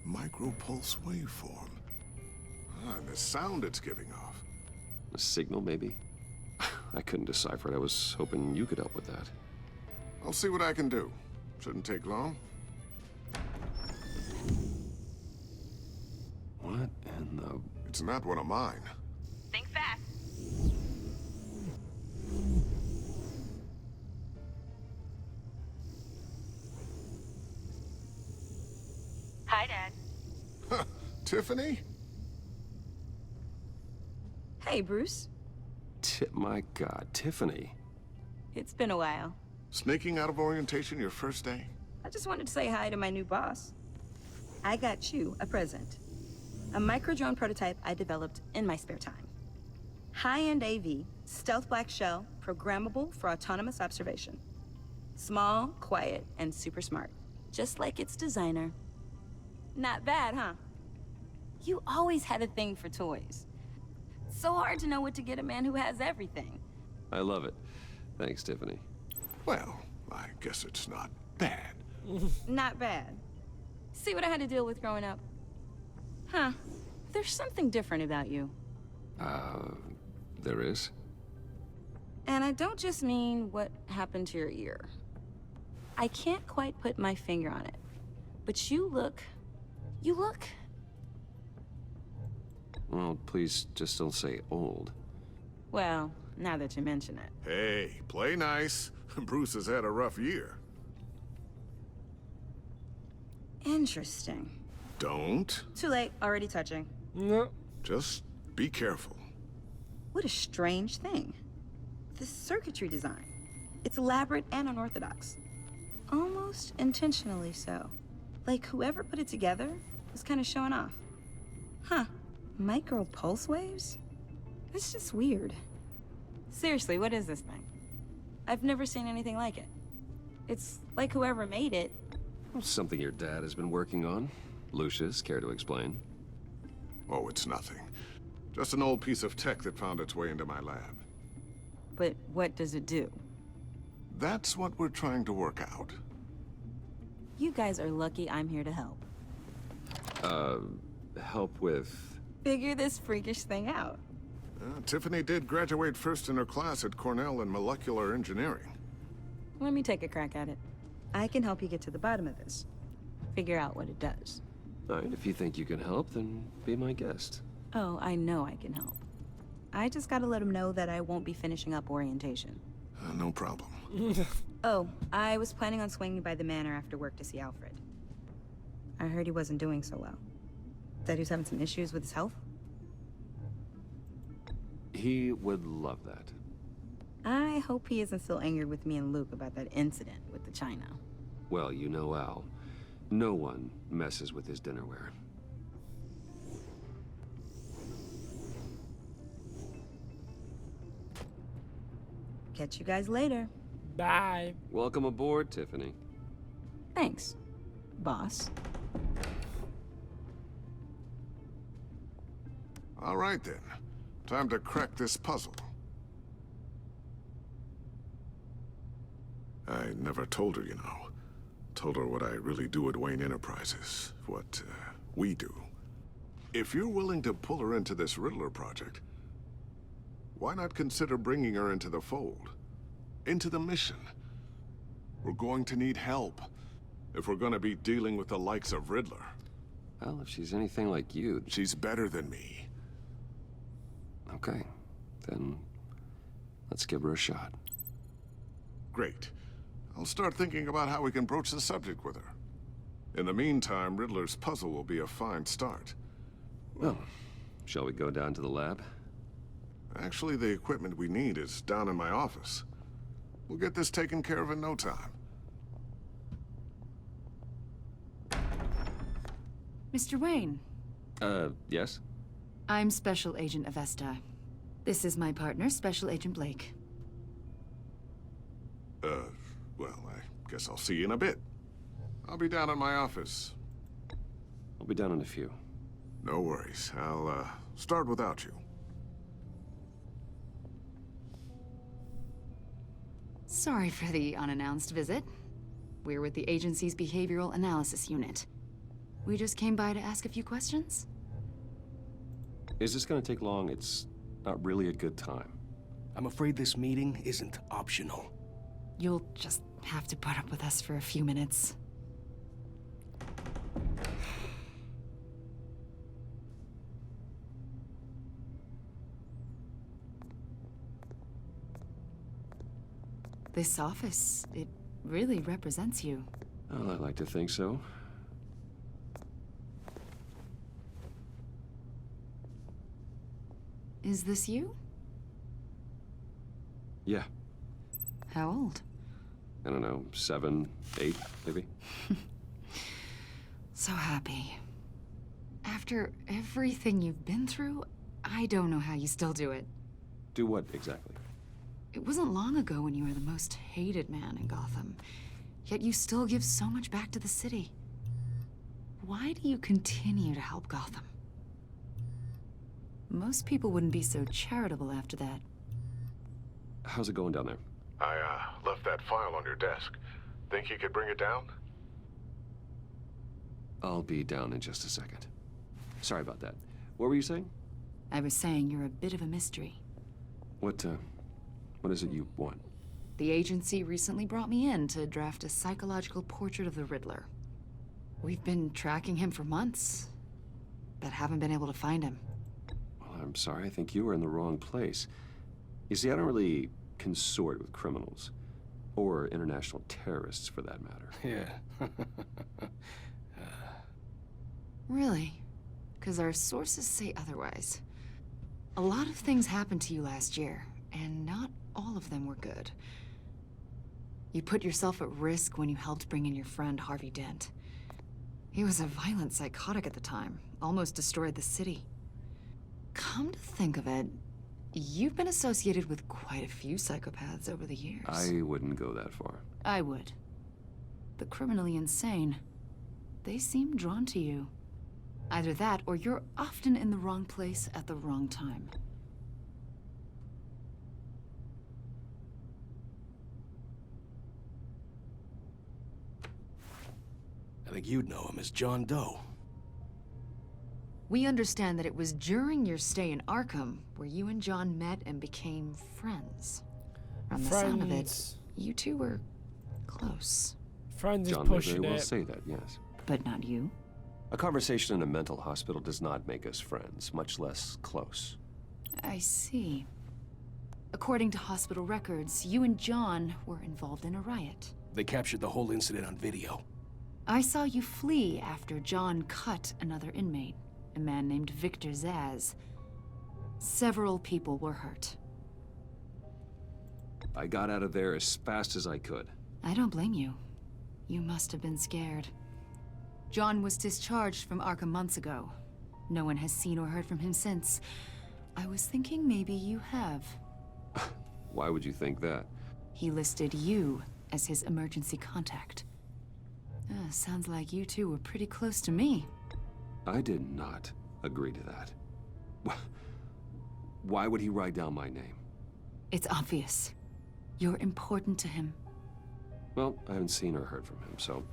Micro-pulse waveform. And the sound it's giving off. A signal, maybe? I couldn't decipher it. I was hoping you could help with that. I'll see what I can do. Shouldn't take long. What in the... It's not one of mine. Think fast. Hi, Dad. Tiffany? Hey, Bruce. My God, Tiffany. It's been a while. Sneaking out of orientation your first day? I just wanted to say hi to my new boss. I got you a present. A micro-drone prototype I developed in my spare time. High-end AV, stealth black shell, programmable for autonomous observation. Small, quiet, and super smart. Just like its designer. Not bad, huh? You always had a thing for toys. So hard to know what to get a man who has everything. I love it. Thanks, Tiffany. Well, I guess it's not bad. Not bad. See what I had to deal with growing up? Huh. There's something different about you. There is? And I don't just mean what happened to your ear. I can't quite put my finger on it. But you look... Well, please just don't say old. Well, now that you mention it. Hey, play nice. Bruce has had a rough year. Interesting. Don't. Too late, already touching. No. Just be careful. What a strange thing. The circuitry design. It's elaborate and unorthodox. Almost intentionally so. Like whoever put it together was kind of showing off. Huh. Micro pulse waves? That's just weird. Seriously, what is this thing? I've never seen anything like it. It's like whoever made it... Something your dad has been working on. Lucius, care to explain? Oh, it's nothing. Just an old piece of tech that found its way into my lab. But what does it do? That's what we're trying to work out. You guys are lucky I'm here to help. Help with... Figure this freakish thing out. Tiffany did graduate first in her class at Cornell in molecular engineering. Let me take a crack at it. I can help you get to the bottom of this. Figure out what it does. All right, if you think you can help, then be my guest. Oh, I know I can help. I just gotta let him know that I won't be finishing up orientation. No problem. Oh, I was planning on swinging by the manor after work to see Alfred. I heard he wasn't doing so well. Said he was having some issues with his health? He would love that. I hope he isn't still angry with me and Luke about that incident with the china. Well, you know Al. No one messes with his dinnerware. Catch you guys later. Bye. Welcome aboard, Tiffany. Thanks, boss. All right, then. Time to crack this puzzle. I never told her, you know. Told her what I really do at Wayne Enterprises. What, we do. If you're willing to pull her into this Riddler project, why not consider bringing her into the fold? Into the mission? We're going to need help if we're going to be dealing with the likes of Riddler. Well, if she's anything like you... She's better than me. Okay. Then let's give her a shot. Great. I'll start thinking about how we can broach the subject with her. In the meantime, Riddler's puzzle will be a fine start. Well, shall we go down to the lab? Actually, the equipment we need is down in my office. We'll get this taken care of in no time. Mr. Wayne. Yes? I'm Special Agent Avesta. This is my partner, Special Agent Blake. Well, I guess I'll see you in a bit. I'll be down in my office. I'll be down in a few. No worries. I'll, start without you. Sorry for the unannounced visit. We're with the agency's Behavioral Analysis Unit. We just came by to ask a few questions. Is this gonna take long? It's not really a good time. I'm afraid this meeting isn't optional. You'll just have to put up with us for a few minutes. This office, it really represents you. Well, I'd like to think so. Is this you? Yeah. How old? I don't know, 7, 8, maybe? So happy. After everything you've been through, I don't know how you still do it. Do what, exactly? It wasn't long ago when you were the most hated man in Gotham, yet you still give so much back to the city. Why do you continue to help Gotham? Most people wouldn't be so charitable after that. How's it going down there? I, left that file on your desk. Think you could bring it down? I'll be down in just a second. Sorry about that. What were you saying? I was saying you're a bit of a mystery. What is it you want? The agency recently brought me in to draft a psychological portrait of the Riddler. We've been tracking him for months, but haven't been able to find him. Well, I'm sorry. I think you were in the wrong place. You see, I don't really consort with criminals. Or international terrorists, for that matter. Yeah. Really? Because our sources say otherwise. A lot of things happened to you last year, and not all of them were good. You put yourself at risk when you helped bring in your friend Harvey Dent. He was a violent psychotic at the time, almost destroyed the city. Come to think of it, you've been associated with quite a few psychopaths over the years. I wouldn't go that far. I would. The criminally insane, they seem drawn to you. Either that, or you're often in the wrong place at the wrong time. I think you'd know him as John Doe. We understand that it was during your stay in Arkham where you and John met and became friends. From the sound of it, you two were close. Friends is John may pushing very well it. say that, yes. But not you? A conversation in a mental hospital does not make us friends, much less close. I see. According to hospital records, you and John were involved in a riot. They captured the whole incident on video. I saw you flee after John cut another inmate. a man named Victor Zsasz. Several people were hurt. I got out of there as fast as I could. I don't blame you. You must have been scared. John was discharged from Arkham months ago. No one has seen or heard from him since. I was thinking maybe you have. Why would you think that? He listed you as his emergency contact. Sounds like you two were pretty close to me. I did not agree to that. Why would he write down my name? It's obvious. You're important to him. Well, I haven't seen or heard from him, so...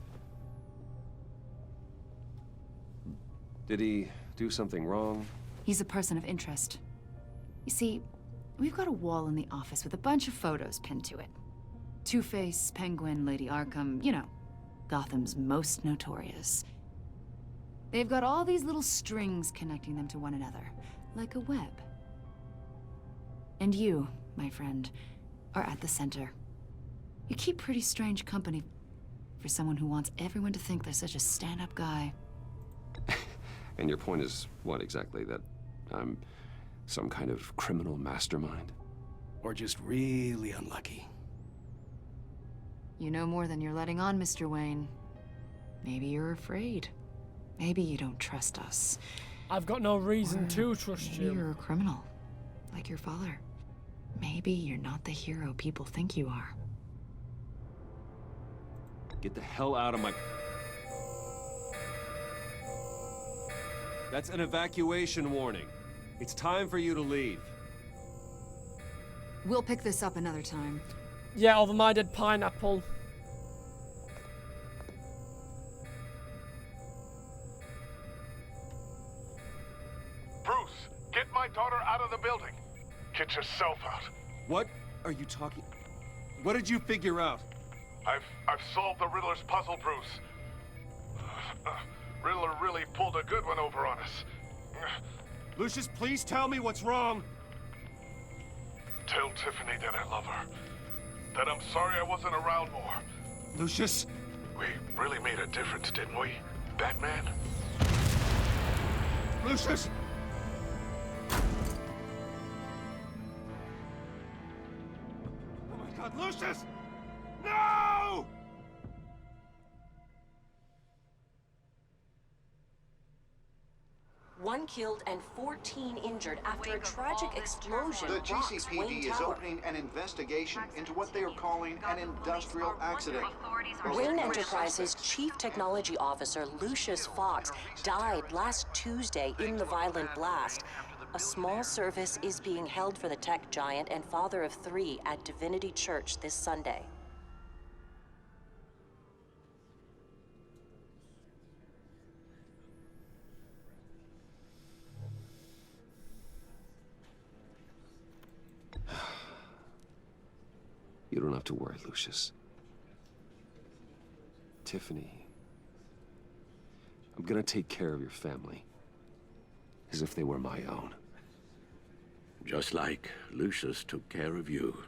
Did he do something wrong? He's a person of interest. You see, we've got a wall in the office with a bunch of photos pinned to it. Two-Face, Penguin, Lady Arkham, you know, Gotham's most notorious. They've got all these little strings connecting them to one another, like a web. And you, my friend, are at the center. You keep pretty strange company for someone who wants everyone to think they're such a stand-up guy. And your point is what exactly? That I'm some kind of criminal mastermind? Or just really unlucky? You know more than you're letting on, Mr. Wayne. Maybe you're afraid. Maybe you don't trust us. I've got no reason to trust you. Maybe you're a criminal, like your father. Maybe you're not the hero people think you are. Get the hell out of my... That's an evacuation warning. It's time for you to leave. We'll pick this up another time. Yeah, over my dead pineapple. Bruce, get my daughter out of the building. Get yourself out. What are you talking... What did you figure out? I've solved the Riddler's puzzle, Bruce. Riddler really pulled a good one over on us. Lucius, please tell me what's wrong. Tell Tiffany that I love her. That I'm sorry I wasn't around more. Lucius? We really made a difference, didn't we, Batman? Lucius! Oh my God, Lucius! No! One killed and 14 injured after a tragic explosion. The rocks Wayne GCPD is Tower. opening an investigation into what they are calling an industrial accident. Wayne Enterprises' chief technology officer, Lucius Fox, died last Tuesday in the violent blast. A small service is being held for the tech giant and father of 3 at Divinity Church this Sunday. You don't have to worry, Lucius. Tiffany, I'm gonna take care of your family. As if they were my own. Just like Lucius took care of you.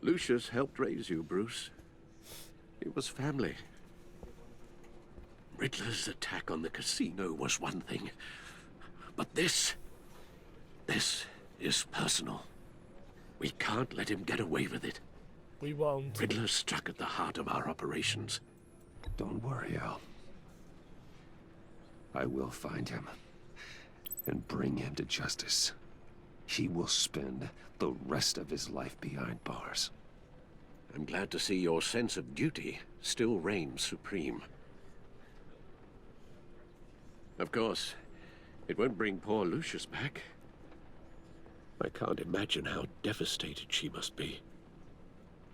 Lucius helped raise you, Bruce. It was family. Riddler's attack on the casino was one thing. But this is personal. We can't let him get away with it. We won't. Riddler struck at the heart of our operations. Don't worry, Al. I will find him and bring him to justice. He will spend the rest of his life behind bars. I'm glad to see your sense of duty still reigns supreme. Of course, it won't bring poor Lucius back. I can't imagine how devastated she must be.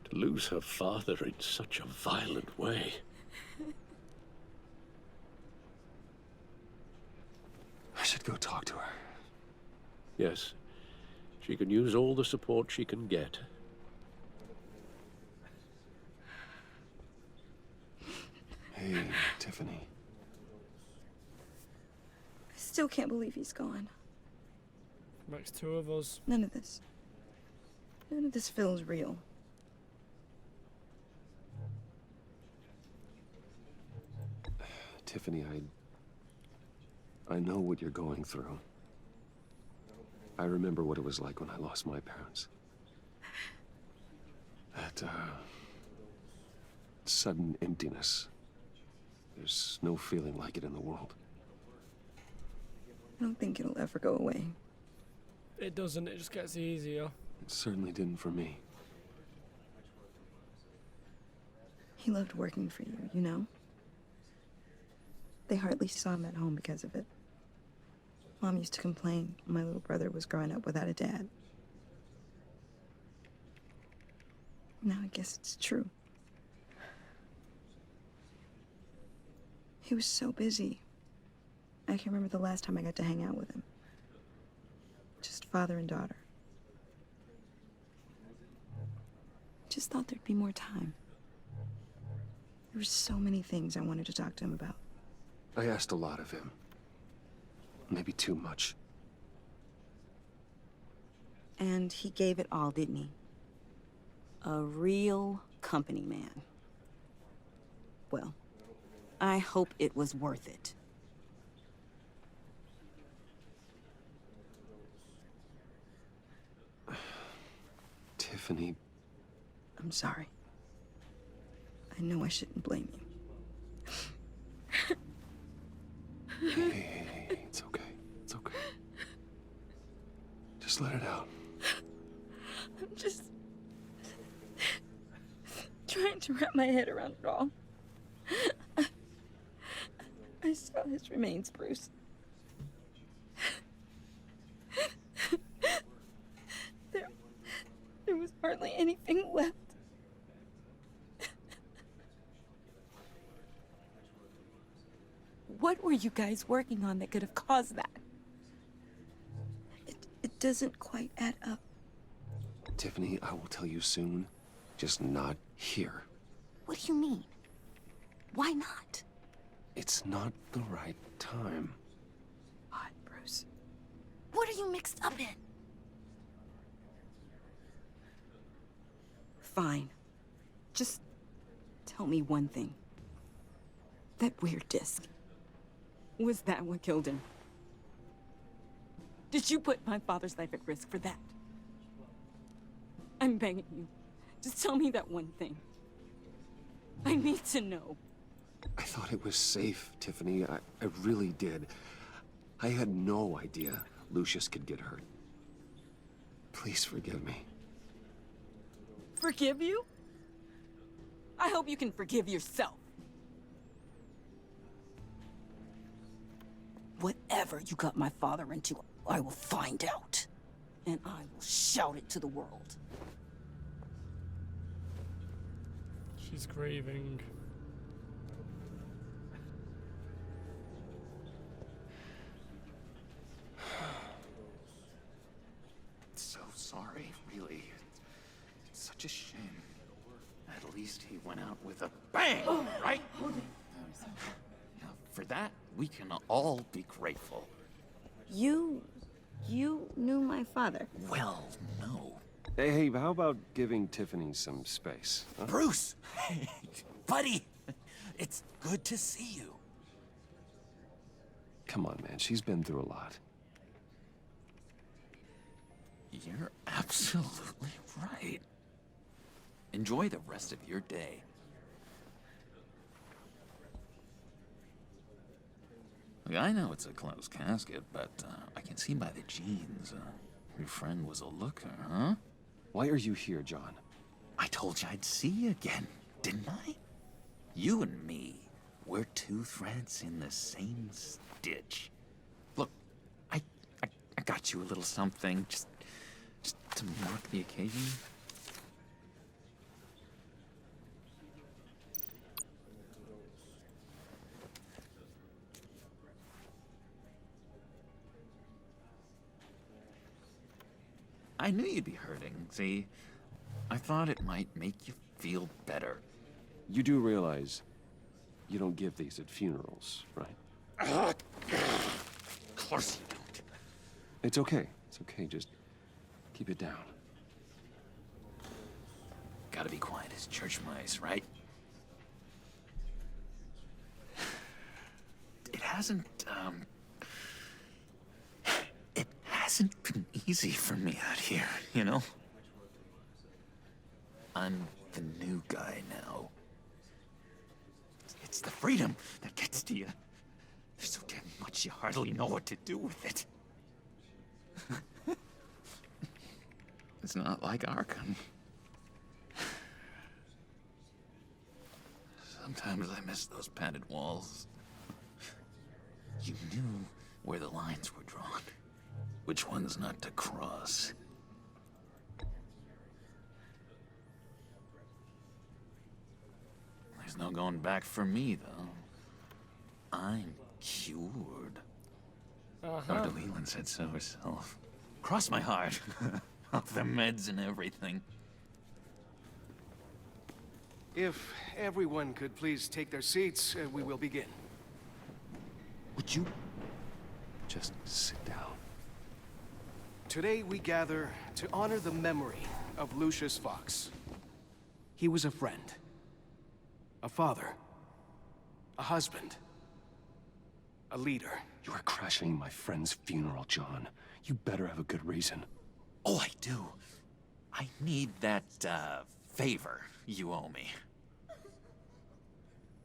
To lose her father in such a violent way. I should go talk to her. Yes, she can use all the support she can get. Hey, Tiffany. I still can't believe he's gone. Makes 2 of us. None of this feels real. Tiffany, I know what you're going through. I remember what it was like when I lost my parents. That, sudden emptiness. There's no feeling like it in the world. I don't think it'll ever go away. It doesn't, it just gets easier. It certainly didn't for me. He loved working for you, you know? They hardly saw him at home because of it. Mom used to complain my little brother was growing up without a dad. Now I guess it's true. He was so busy. I can remember the last time I got to hang out with him. Just father and daughter. Just thought there'd be more time. There were so many things I wanted to talk to him about. I asked a lot of him. Maybe too much. And he gave it all, didn't he? A real company man. Well, I hope it was worth it. Tiffany. I'm sorry. I know I shouldn't blame you. Hey, it's okay. It's okay. Just let it out. I'm just trying to wrap my head around it all. I saw his remains, Bruce. There was hardly anything left. What were you guys working on that could have caused that? It doesn't quite add up. Tiffany, I will tell you soon. Just not here. What do you mean? Why not? It's not the right time. What, Bruce? What are you mixed up in? Fine. Just tell me one thing. That weird disc. Was that what killed him? Did you put my father's life at risk for that? I'm begging you. Just tell me that one thing. I need to know. I thought it was safe, Tiffany. I really did. I had no idea Lucius could get hurt. Please forgive me. Forgive you? I hope you can forgive yourself. Whatever you got my father into, I will find out. And I will shout it to the world. She's grieving. So sorry, really. It's such a shame. At least he went out with a bang, right? Now, for that, we can all be grateful. You knew my father? Well, no. Hey, how about giving Tiffany some space? Huh? Bruce! Buddy! It's good to see you. Come on, man. She's been through a lot. You're absolutely right. Enjoy the rest of your day. Look, I know it's a closed casket, but I can see by the jeans, your friend was a looker, huh? Why are you here, John? I told you I'd see you again, didn't I? You and me, we're two threads in the same stitch. Look, I got you a little something, just to mark the occasion. I knew you'd be hurting, see? I thought it might make you feel better. You do realize you don't give these at funerals, right? Of course you don't. It's okay. It's okay. Just keep it down. Gotta be quiet as church mice, right? it hasn't been easy for me out here, you know? I'm the new guy now. It's the freedom that gets to you. There's so damn much you hardly know what to do with it. It's not like Arkham. Sometimes I miss those padded walls. You knew where the lines were drawn, which ones not to cross. There's no going back for me, though. I'm cured. Dr. Leland said so herself. Cross my heart. Off the meds and everything. If everyone could please take their seats, we will begin. Would you just sit down? Today we gather to honor the memory of Lucius Fox. He was a friend, a father, a husband, a leader. You are crashing my friend's funeral, John. You better have a good reason. Oh, I do. I need that, favor you owe me.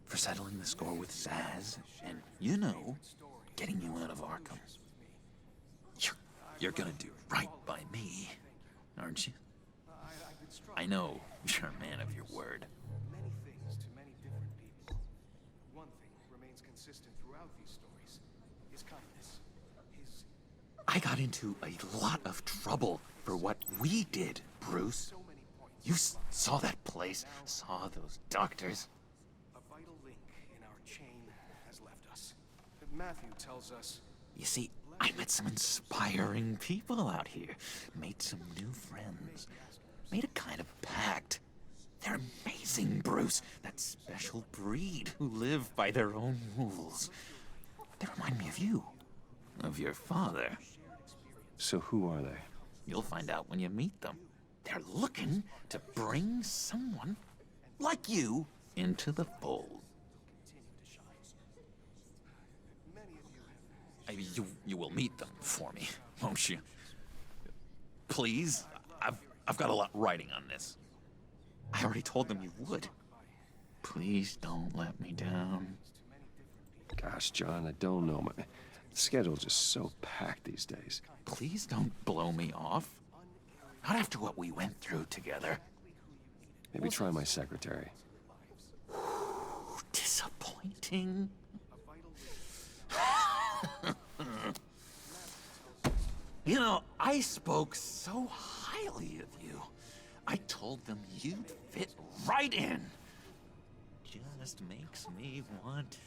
For settling the score with Zaz, and, you know, getting you out of Arkham. You're gonna do right by me, aren't you? I know you're a man of your word. Many things to many different people. One thing remains consistent throughout these stories. His kindness. I got into a lot of trouble for what we did, Bruce. You saw that place, saw those doctors. A vital link in our chain has left us. Matthew tells us... You see, I met some inspiring people out here. Made some new friends. Made a kind of pact. They're amazing, Bruce. That special breed who live by their own rules. They remind me of you. Of your father. So who are they? You'll find out when you meet them. They're looking to bring someone like you into the fold. You will meet them for me, won't you? Please? I've got a lot riding on this. I already told them you would. Please don't let me down. Gosh, John, I don't know. My schedule's just so packed these days. Please don't blow me off. Not after what we went through together. Maybe try my secretary. Disappointing. You know, I spoke so highly of you. I told them you'd fit right in. Just makes me want,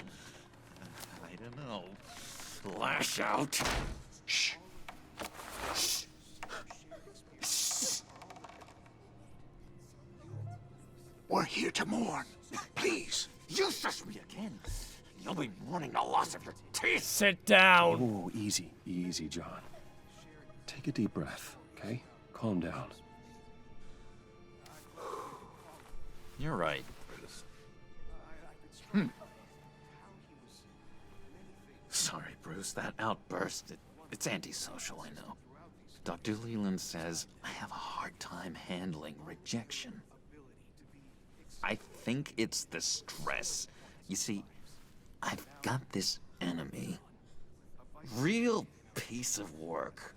I don't know, lash out. Shh. Shh. Shh. We're here to mourn. Please. You shush me again. You'll be mourning the loss of your teeth. Sit down. Oh, easy, easy, John. Take a deep breath, okay? Calm down. You're right, Bruce. Sorry, Bruce. That outburst, it's antisocial, I know. Dr. Leland says I have a hard time handling rejection. I think it's the stress. You see, I've got this enemy. Real piece of work.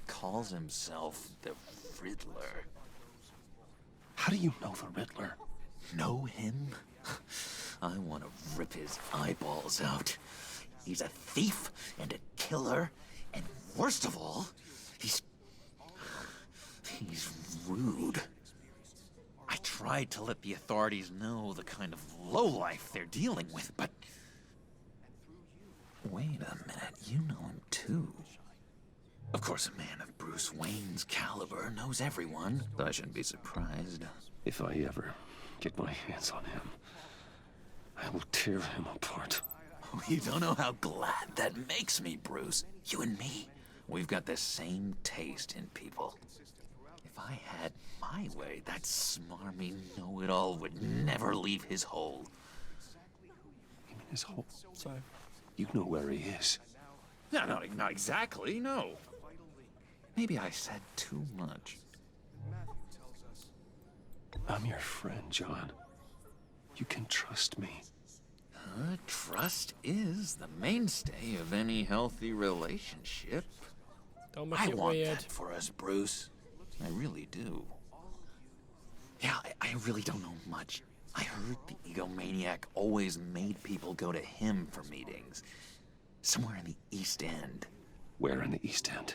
Calls himself the Riddler. How do you know the Riddler? Know him? I want to rip his eyeballs out. He's a thief and a killer, and worst of all, he's rude. I tried to let the authorities know the kind of lowlife they're dealing with, but... Wait a minute, you know him too. Of course, a man of Bruce Wayne's caliber knows everyone, so I shouldn't be surprised. If I ever get my hands on him, I will tear him apart. Oh, you don't know how glad that makes me, Bruce. You and me, we've got the same taste in people. If I had my way, that smarmy know-it-all would never leave his hole. You mean his hole? Sorry. You know where he is. No, not exactly, no. Maybe I said too much. I'm your friend, John. You can trust me. Trust is the mainstay of any healthy relationship. Don't make I it want weird. that for us, Bruce. I really do. Yeah, I really don't know much. I heard the egomaniac always made people go to him for meetings. Somewhere in the East End. Where in the East End?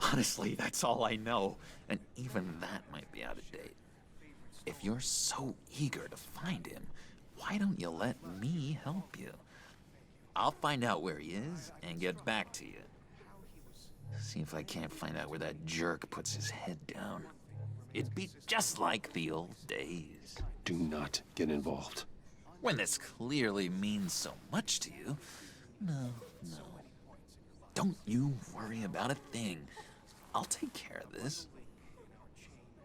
Honestly, that's all I know. And even that might be out of date. If you're so eager to find him, why don't you let me help you? I'll find out where he is and get back to you. See if I can't find out where that jerk puts his head down. It'd be just like the old days. Do not get involved. When this clearly means so much to you. No. Don't you worry about a thing. I'll take care of this.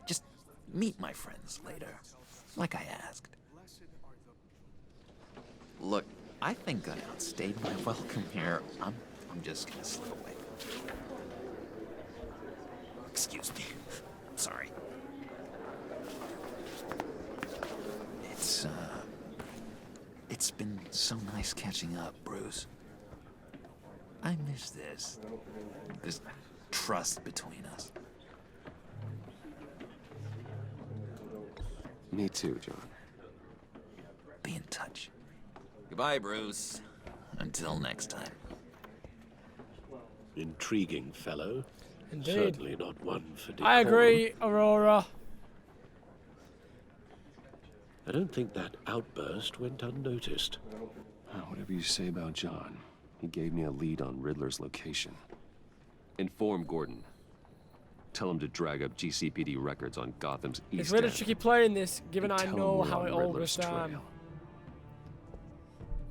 Just meet my friends later, like I asked. Look, I think I outstayed my welcome here. I'm just gonna slip away. Excuse me. I'm sorry. It's been so nice catching up, Bruce. I miss this trust between us. Me too, John. Be in touch. Goodbye, Bruce. Until next time. Intriguing fellow. Indeed. Certainly not one for decorum. I agree, Aurora. I don't think that outburst went unnoticed. Whatever you say about John, he gave me a lead on Riddler's location. Inform Gordon. Tell him to drag up GCPD records on Gotham's East It's really End. tricky playing this, given And I tell know him we're how on it all Riddler's goes down.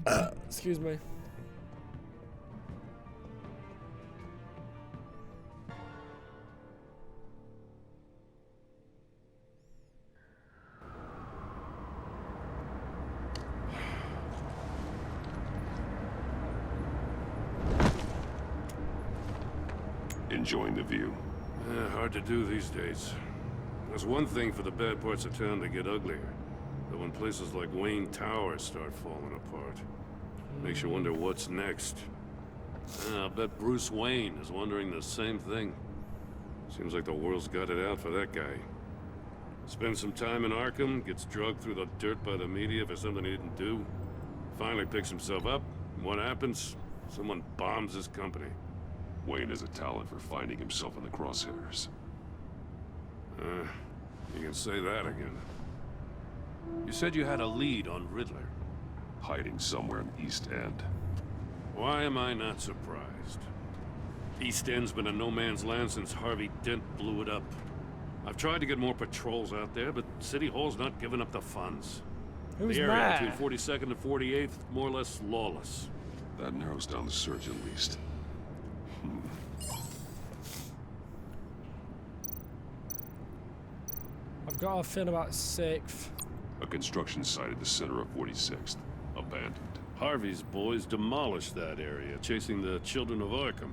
trail. Excuse me. Enjoying the view. Hard to do these days. There's one thing for the bad parts of town to get uglier. But when places like Wayne Tower start falling apart, makes you wonder what's next. I'll bet Bruce Wayne is wondering the same thing. Seems like the world's got it out for that guy. Spends some time in Arkham, gets drugged through the dirt by the media for something he didn't do. Finally picks himself up, and what happens? Someone bombs his company. Wayne has a talent for finding himself in the crosshairs. You can say that again. You said you had a lead on Riddler. Hiding somewhere in the East End. Why am I not surprised? East End's been a no-man's land since Harvey Dent blew it up. I've tried to get more patrols out there, but City Hall's not giving up the funds. Who's the area that? between 42nd and 48th, more or less lawless. That narrows down the search at least. I've got a feeling about 6th. A construction site at the center of 46th. Abandoned. Harvey's boys demolished that area, chasing the children of Arkham.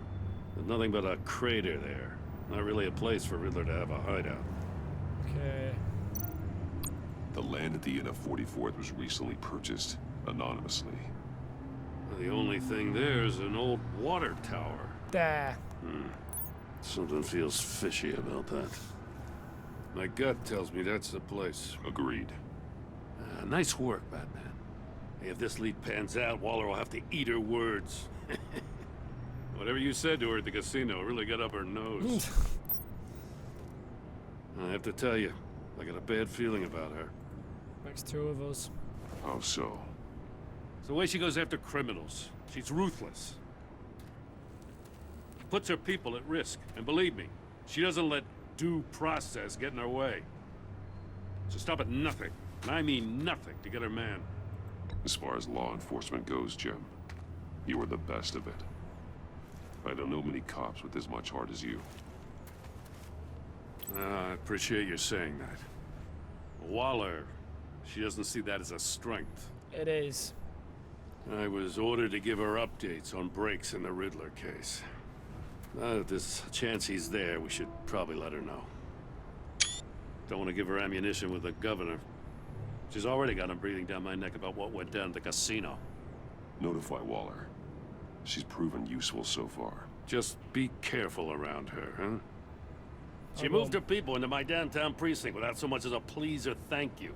There's nothing but a crater there. Not really a place for Riddler to have a hideout. Okay. The land at the end of 44th was recently purchased, anonymously. The only thing there is an old water tower. There. Something feels fishy about that. My gut tells me that's the place. Agreed. Nice work, Batman. Hey, if this lead pans out, Waller will have to eat her words. Whatever you said to her at the casino really got up her nose. I have to tell you, I got a bad feeling about her. Makes 2 of us. How so? It's the way she goes after criminals. She's ruthless. Puts her people at risk. And believe me, she doesn't let due process get in her way. So stop at nothing, and I mean nothing, to get her man. As far as law enforcement goes, Jim, you were the best of it. I don't know many cops with as much heart as you. I appreciate you saying that. Waller, she doesn't see that as a strength. It is. I was ordered to give her updates on breaks in the Riddler case. Now that there's a chance he's there, we should probably let her know. Don't want to give her ammunition with the governor. She's already got him breathing down my neck about what went down at the casino. Notify Waller. She's proven useful so far. Just be careful around her, huh? She moved her people into my downtown precinct without so much as a please or thank you.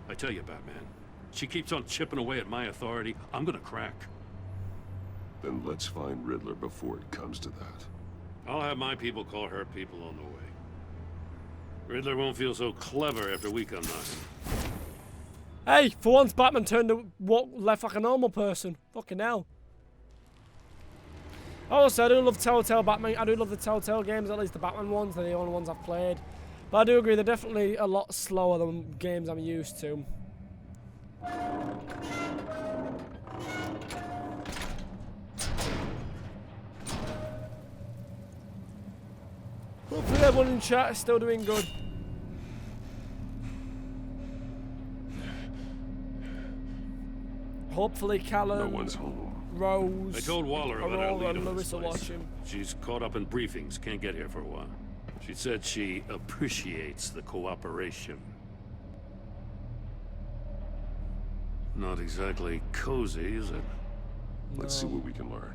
I tell you, Batman, she keeps on chipping away at my authority, I'm gonna crack. Then let's find Riddler before it comes to that. I'll have my people call her people on the way. Riddler won't feel so clever after we come knocking. Hey, for once Batman turned to walk left like a normal person. Fucking hell. Also, I do love Telltale Batman. I do love the Telltale games, at least the Batman ones. They're the only ones I've played. But I do agree, they're definitely a lot slower than games I'm used to. Hopefully everyone in chat is still doing good. Hopefully Callum, no one's home. Rose, I told Waller about our lead on Lewis this are place. watching. She's caught up in briefings, can't get here for a while. She said she appreciates the cooperation. Not exactly cozy, is it? Let's see what we can learn.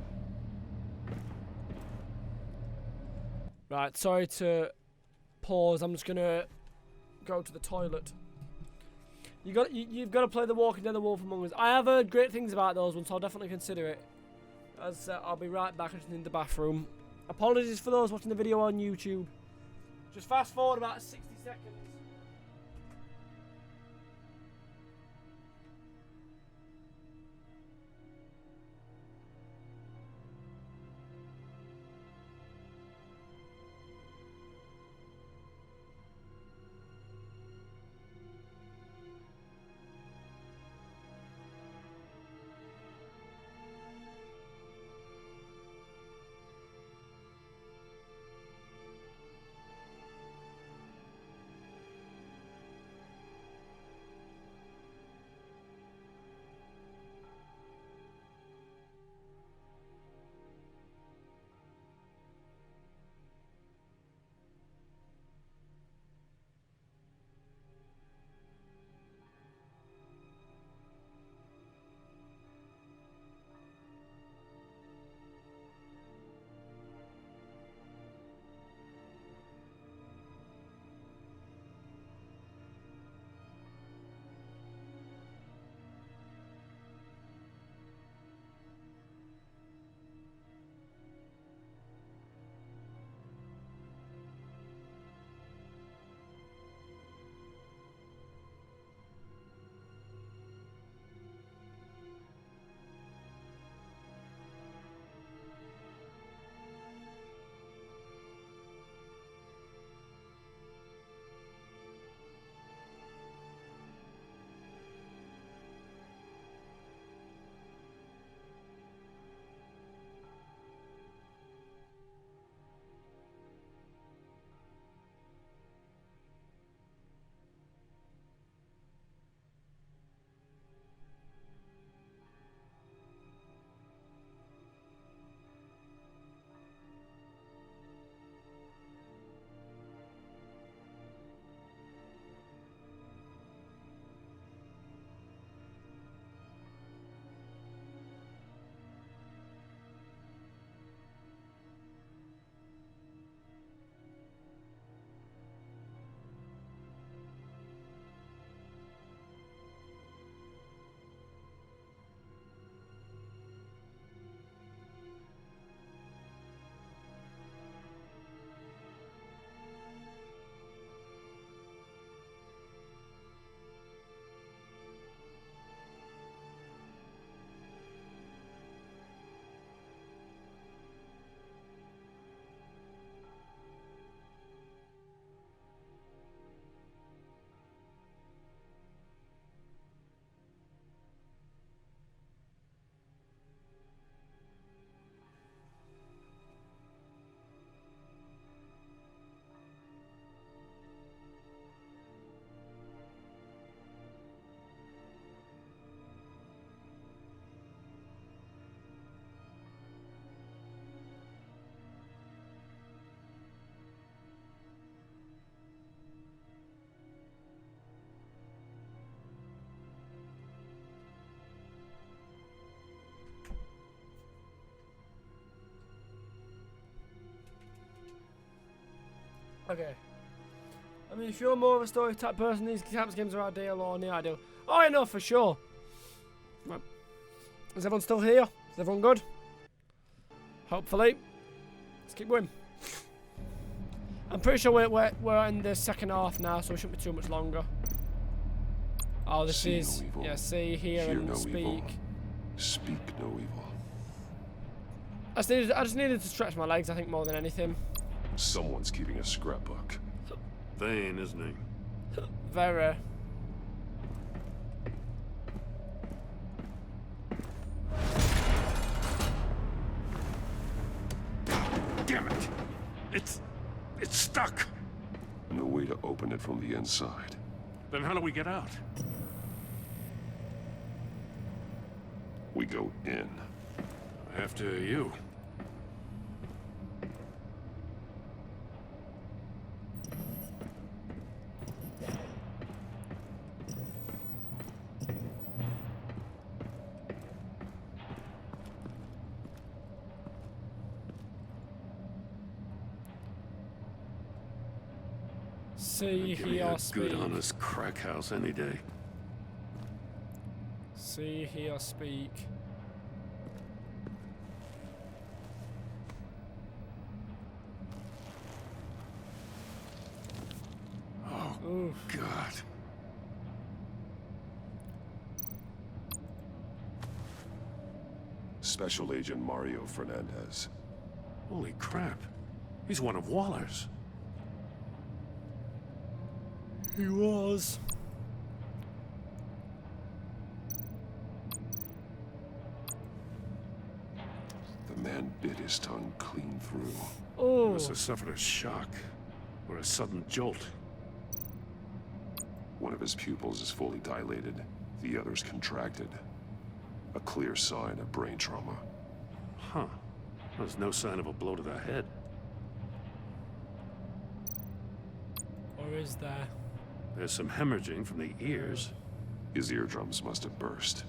Right, sorry to pause. I'm just gonna go to the toilet. You've got to play The Walking Dead: The Wolf Among Us. I have heard great things about those ones, so I'll definitely consider it. As I'll be right back. I just need the bathroom. Apologies for those watching the video on YouTube. Just fast forward about 60 seconds. Okay. I mean, if you're more of a story type person, these campus games are ideal or near ideal. Oh, I know for sure. Right. Is everyone still here? Is everyone good? Hopefully. Let's keep going. I'm pretty sure we're in the second half now, so it shouldn't be too much longer. Oh, this see is... no evil. Yeah, see, hear, and no speak. Evil. Speak no evil. I just needed to stretch my legs, I think, more than anything. Someone's keeping a scrapbook. Vain, isn't he? Very. Damn it! It's stuck! No way to open it from the inside. Then how do we get out? We go in. After you. See, Give me hear, a speak. good, honest crack house any day. See, hear, speak. Oh, oof. God. Special Agent Mario Fernandez. Holy crap. He's one of Waller's. He was. The man bit his tongue clean through. Oh. He must have suffered a shock or a sudden jolt. One of his pupils is fully dilated. The other's contracted. A clear sign of brain trauma. Huh. There's no sign of a blow to the head. Or is there? There's some hemorrhaging from the ears. His eardrums must have burst.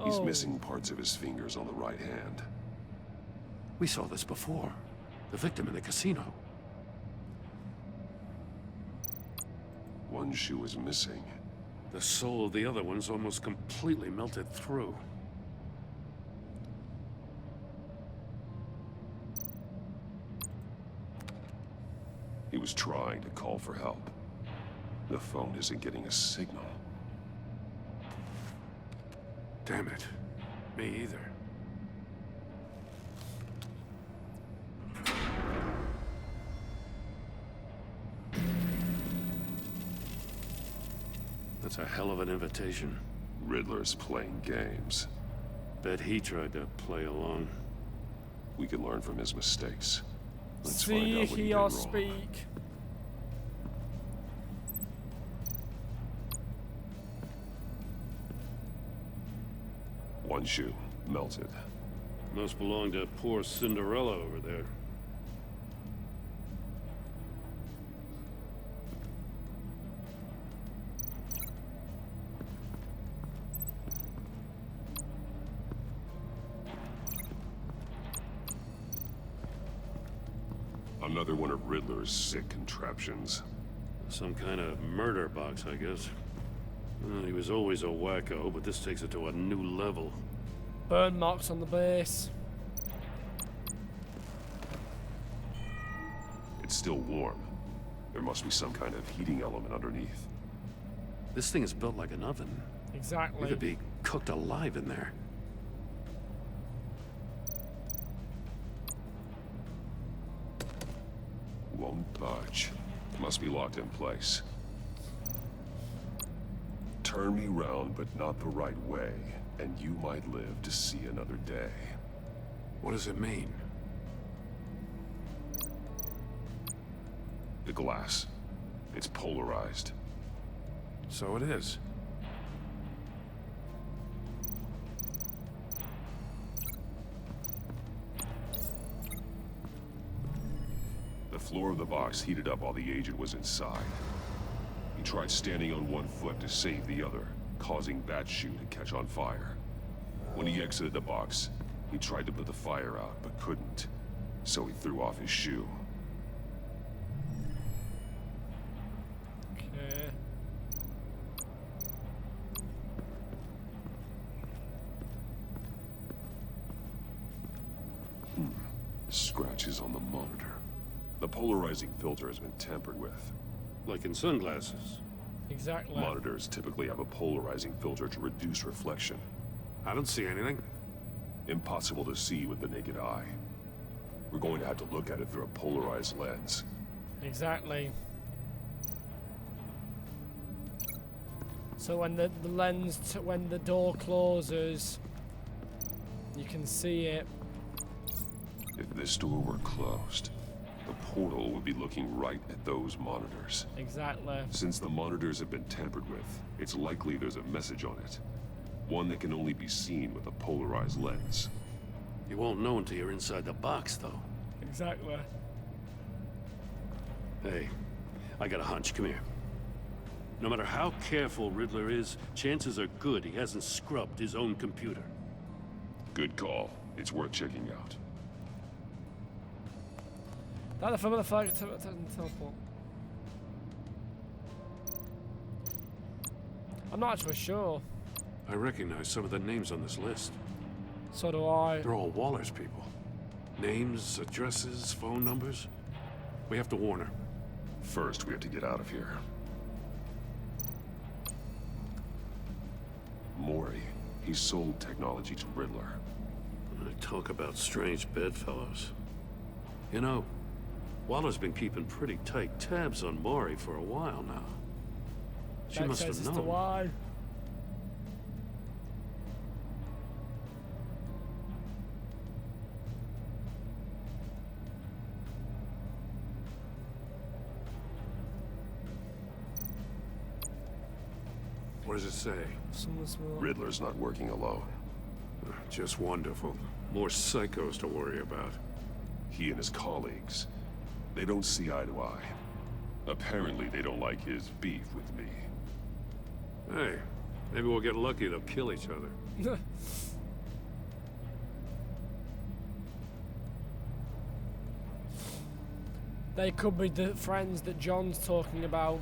He's missing parts of his fingers on the right hand. We saw this before. The victim in the casino. One shoe is missing. The sole of the other one's almost completely melted through. He was trying to call for help. The phone isn't getting a signal. Damn it. Me either. That's a hell of an invitation. Riddler's playing games. Bet he tried to play along. We can learn from his mistakes. Let's See, find out what he did hear, wrong. speak. One shoe, melted. Must belong to poor Cinderella over there. Another one of Riddler's sick contraptions. Some kind of murder box, I guess. Well, he was always a wacko, but this takes it to a new level. Burn marks on the base. It's still warm. There must be some kind of heating element underneath. This thing is built like an oven. Exactly. It could be cooked alive in there. Won't budge. Must be locked in place. Turn me round, but not the right way, and you might live to see another day. What does it mean? The glass. It's polarized. So it is. The floor of the box heated up while the agent was inside. He tried standing on one foot to save the other, causing that shoe to catch on fire. When he exited the box, he tried to put the fire out, but couldn't. so he threw off his shoe. Okay. Scratches on the monitor. The polarizing filter has been tampered with. Like in sunglasses. Exactly. Monitors typically have a polarizing filter to reduce reflection. I don't see anything. Impossible to see with the naked eye. We're going to have to look at it through a polarized lens. Exactly. So when the lens, when the door closes, you can see it. If this door were closed, the portal would be looking right at those monitors. Exactly. Since the monitors have been tampered with, it's likely there's a message on it. One that can only be seen with a polarized lens. You won't know until you're inside the box, though. Exactly. Hey, I got a hunch. Come here. No matter how careful Riddler is, chances are good he hasn't scrubbed his own computer. Good call. It's worth checking out. That the film of the flag teleport. I'm not actually sure. I recognize some of the names on this list. So do I. They're all Waller's people. Names, addresses, phone numbers. We have to warn her. First, we have to get out of here. Mori, he sold technology to Riddler. Talk about strange bedfellows. You know, Waller's been keeping pretty tight tabs on Mori for a while now. She That must says have as to known. why. What does it say? Riddler's not working alone. Just wonderful. More psychos to worry about. He and his colleagues, they don't see eye to eye. Apparently, they don't like his beef with me. Hey, maybe we'll get lucky to kill each other. They could be the friends that John's talking about.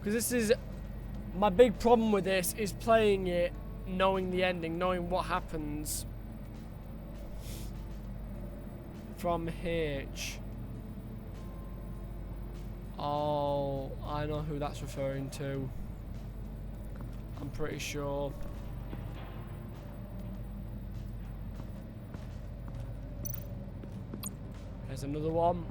Because this is... My big problem with this is playing it, knowing the ending, knowing what happens from Hitch. Oh, I know who that's referring to. I'm pretty sure. There's another one.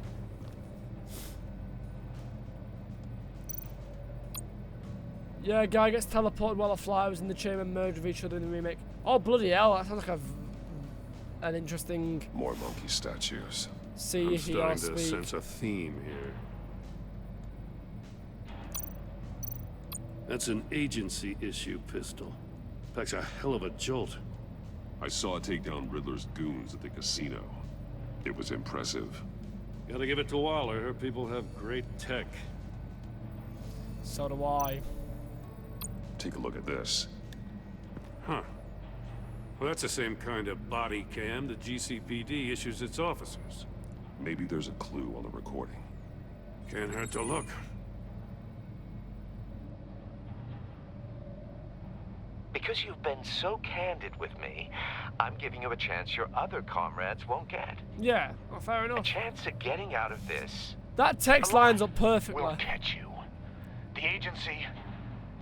Yeah, a guy gets teleported while a fly was in the chamber and merged with each other in the remake. Oh, bloody hell, that sounds like an interesting... More monkey statues. See, I'm hear, starting speak. to sense a theme here. That's an agency issue pistol. Packs a hell of a jolt. I saw it take down Riddler's goons at the casino. It was impressive. Gotta give it to Waller. Her people have great tech. So do I. Take a look at this. Huh. Well, that's the same kind of body cam the GCPD issues its officers. Maybe there's a clue on the recording. Can't hurt to look. Because you've been so candid with me, I'm giving you a chance your other comrades won't get. Yeah, well, fair enough. A chance at getting out of this. That text lines up perfectly. We'll catch you. The agency,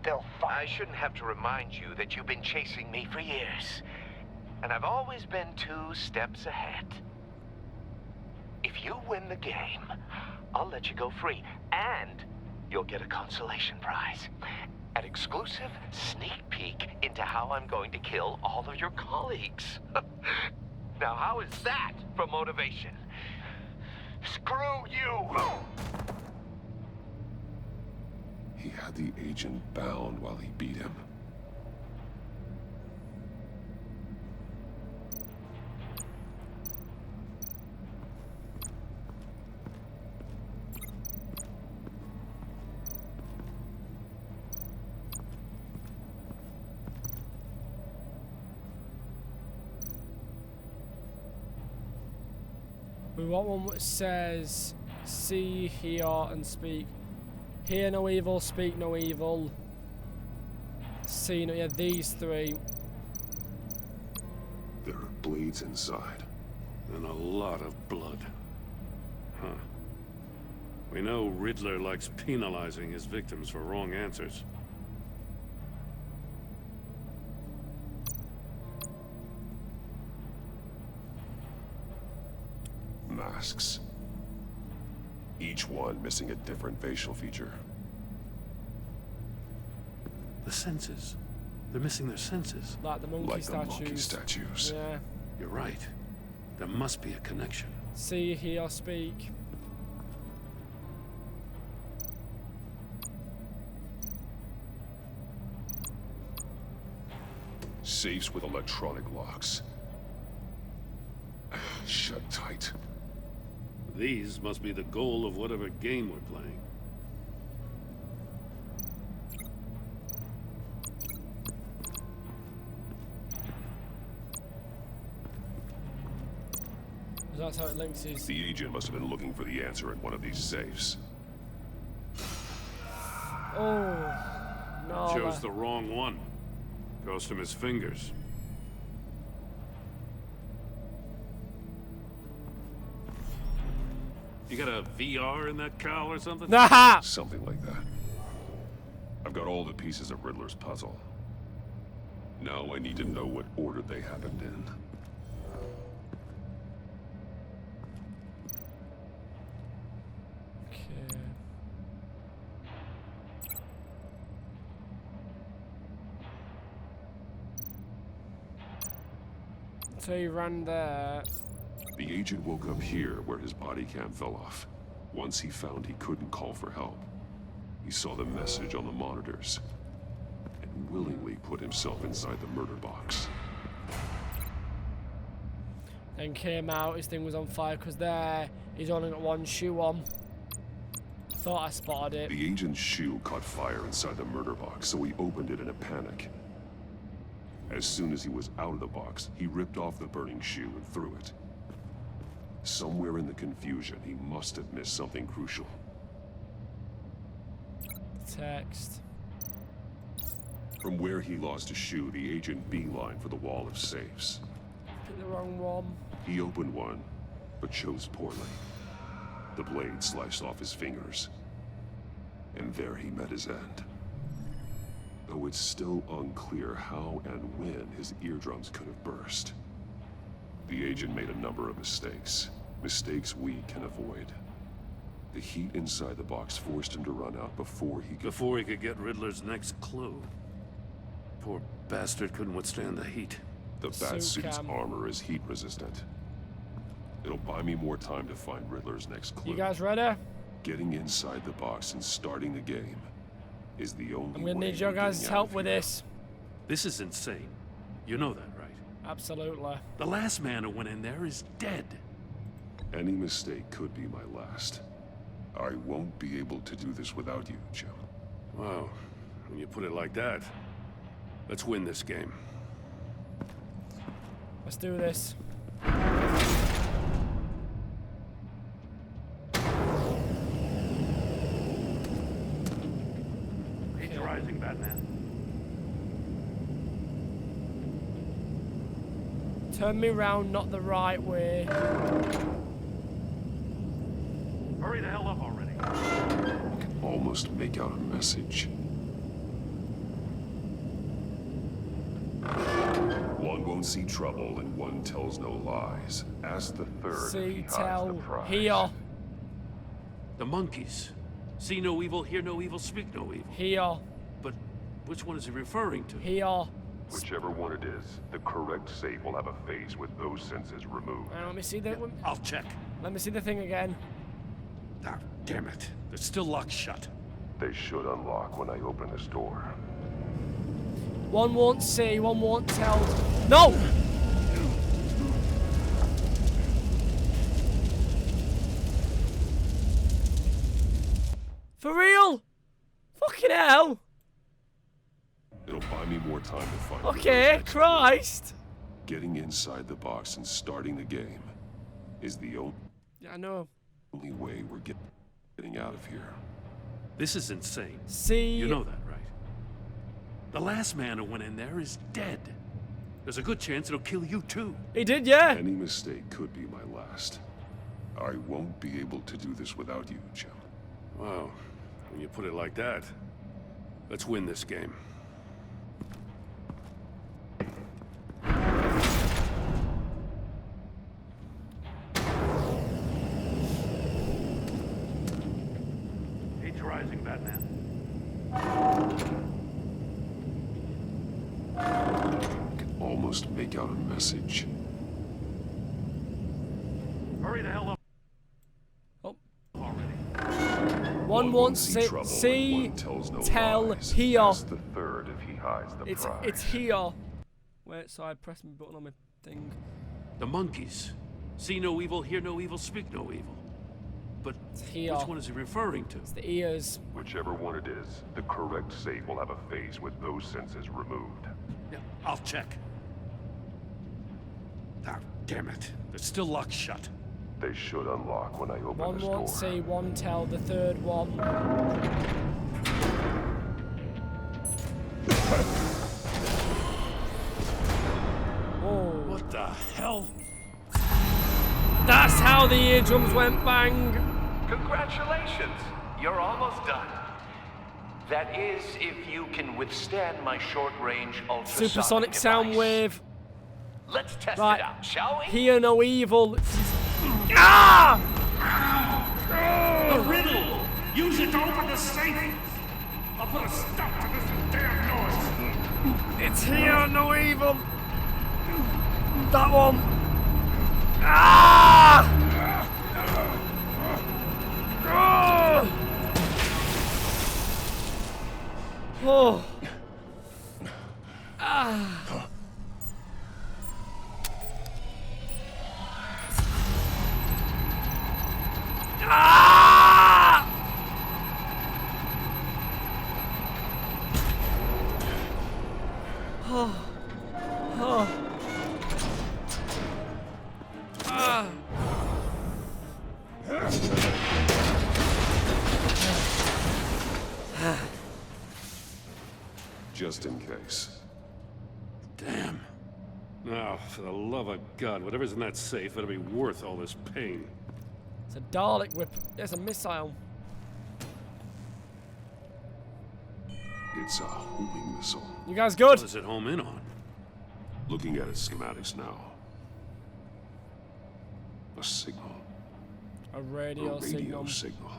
they'll find... I shouldn't have to remind you that you've been chasing me for years. And I've always been 2 steps ahead. If you win the game, I'll let you go free. And you'll get a consolation prize. An exclusive sneak peek into how I'm going to kill all of your colleagues. Now, how is that for motivation? Screw you! He had the agent bound while he beat him. We want one which says, see, hear, and speak. Hear no evil, speak no evil. See no... Yeah, these three. There are blades inside. And a lot of blood. Huh. We know Riddler likes penalizing his victims for wrong answers. Masks. Each one missing a different facial feature. The senses. They're missing their senses. Like the monkey statues. Yeah. You're right. There must be a connection. See, hear, speak. Safes with electronic locks. Shut tight. These must be the goal of whatever game we're playing. That's how it links his... The agent must have been looking for the answer in one of these safes. Oh, no. Chose the wrong one. Cost him his fingers. You got a VR in that cowl or something? Something like that. I've got all the pieces of Riddler's puzzle. Now I need to know what order they happened in. So he ran there. The agent woke up here where his body cam fell off. Once he found he couldn't call for help, he saw the message on the monitors and willingly put himself inside the murder box. Then came out, his thing was on fire because there he's only got one shoe on. Thought I spotted it. The agent's shoe caught fire inside the murder box, so he opened it in a panic. As soon as he was out of the box, he ripped off the burning shoe and threw it. Somewhere in the confusion, he must have missed something crucial. Text. From where he lost a shoe, the agent beelined for the wall of safes. Picked the wrong one. He opened one, but chose poorly. The blade sliced off his fingers. And there he met his end. Though it's still unclear how and when his eardrums could have burst. The agent made a number of mistakes. Mistakes we can avoid. The heat inside the box forced him to run out before he could get Riddler's next clue. Poor bastard couldn't withstand the heat. The Batsuit's armor is heat resistant. It'll buy me more time to find Riddler's next clue. You guys ready? Getting inside the box and starting the game is the only way. I'm gonna need your guys' help with this. This is insane. You know that, right? Absolutely. The last man who went in there is dead. Any mistake could be my last. I won't be able to do this without you, Jim. Wow. When you put it like that, let's win this game. Let's do this. Rising, Batman. Turn me round, not the right way. Hurry the hell up already. I can almost make out a message. One won't see trouble and one tells no lies. Ask the third. See, tell, hear. The monkeys. See no evil, hear no evil, speak no evil. Hear. But which one is he referring to? Hear. Whichever one it is, the correct safe will have a face with those senses removed. Let me see the... I'll check. Let me see the thing again. Ah, damn it. They're still locked shut. They should unlock when I open this door. One won't see, one won't tell. No! For real? Fucking hell! It'll buy me more time to find. Okay, Christ! Getting inside the box and starting the game is the only. Yeah, I know. Only way we're getting out of here. This is insane. See? You know that, right? The last man who went in there is dead. There's a good chance it'll kill you too. He did, yeah. Any mistake could be my last. I won't be able to do this without you, Jim. Wow. When you put it like that, let's win this game. Heat's rising, Batman. I can almost make out a message. Hurry the hell up. One wants to see, tell, hear. That's the third if he hides the prize. It's here. Wait, so I pressed my button on my thing. The monkeys. See no evil, hear no evil, speak no evil. But here. Which one is he referring to? It's the ears. Whichever one it is, the correct save will have a phase with those senses removed. Yeah, I'll check. Ah, damn it. They're still locked shut. They should unlock when I open One this door. won't see, one tell, the third one. Oh. What the hell? That's how the eardrums went bang. Congratulations! You're almost done. That is, if you can withstand my short-range ultrasonic Supersonic sound wave. Let's test Right. it out, shall we? Hear no evil. Ah! The riddle! Use it to open the safe! I'll put a stop to this damn noise! It's here no evil. That one. Ah! Oh. Ah. Ah! Oh. Oh. Ah. Just in case. Damn. Now, for the love of God, whatever's in that safe better be worth all this pain. It's a Dalek whip. There's a missile. It's a homing missile. You guys good? What does it home in on? Looking at its schematics now. A signal. A radio signal. signal.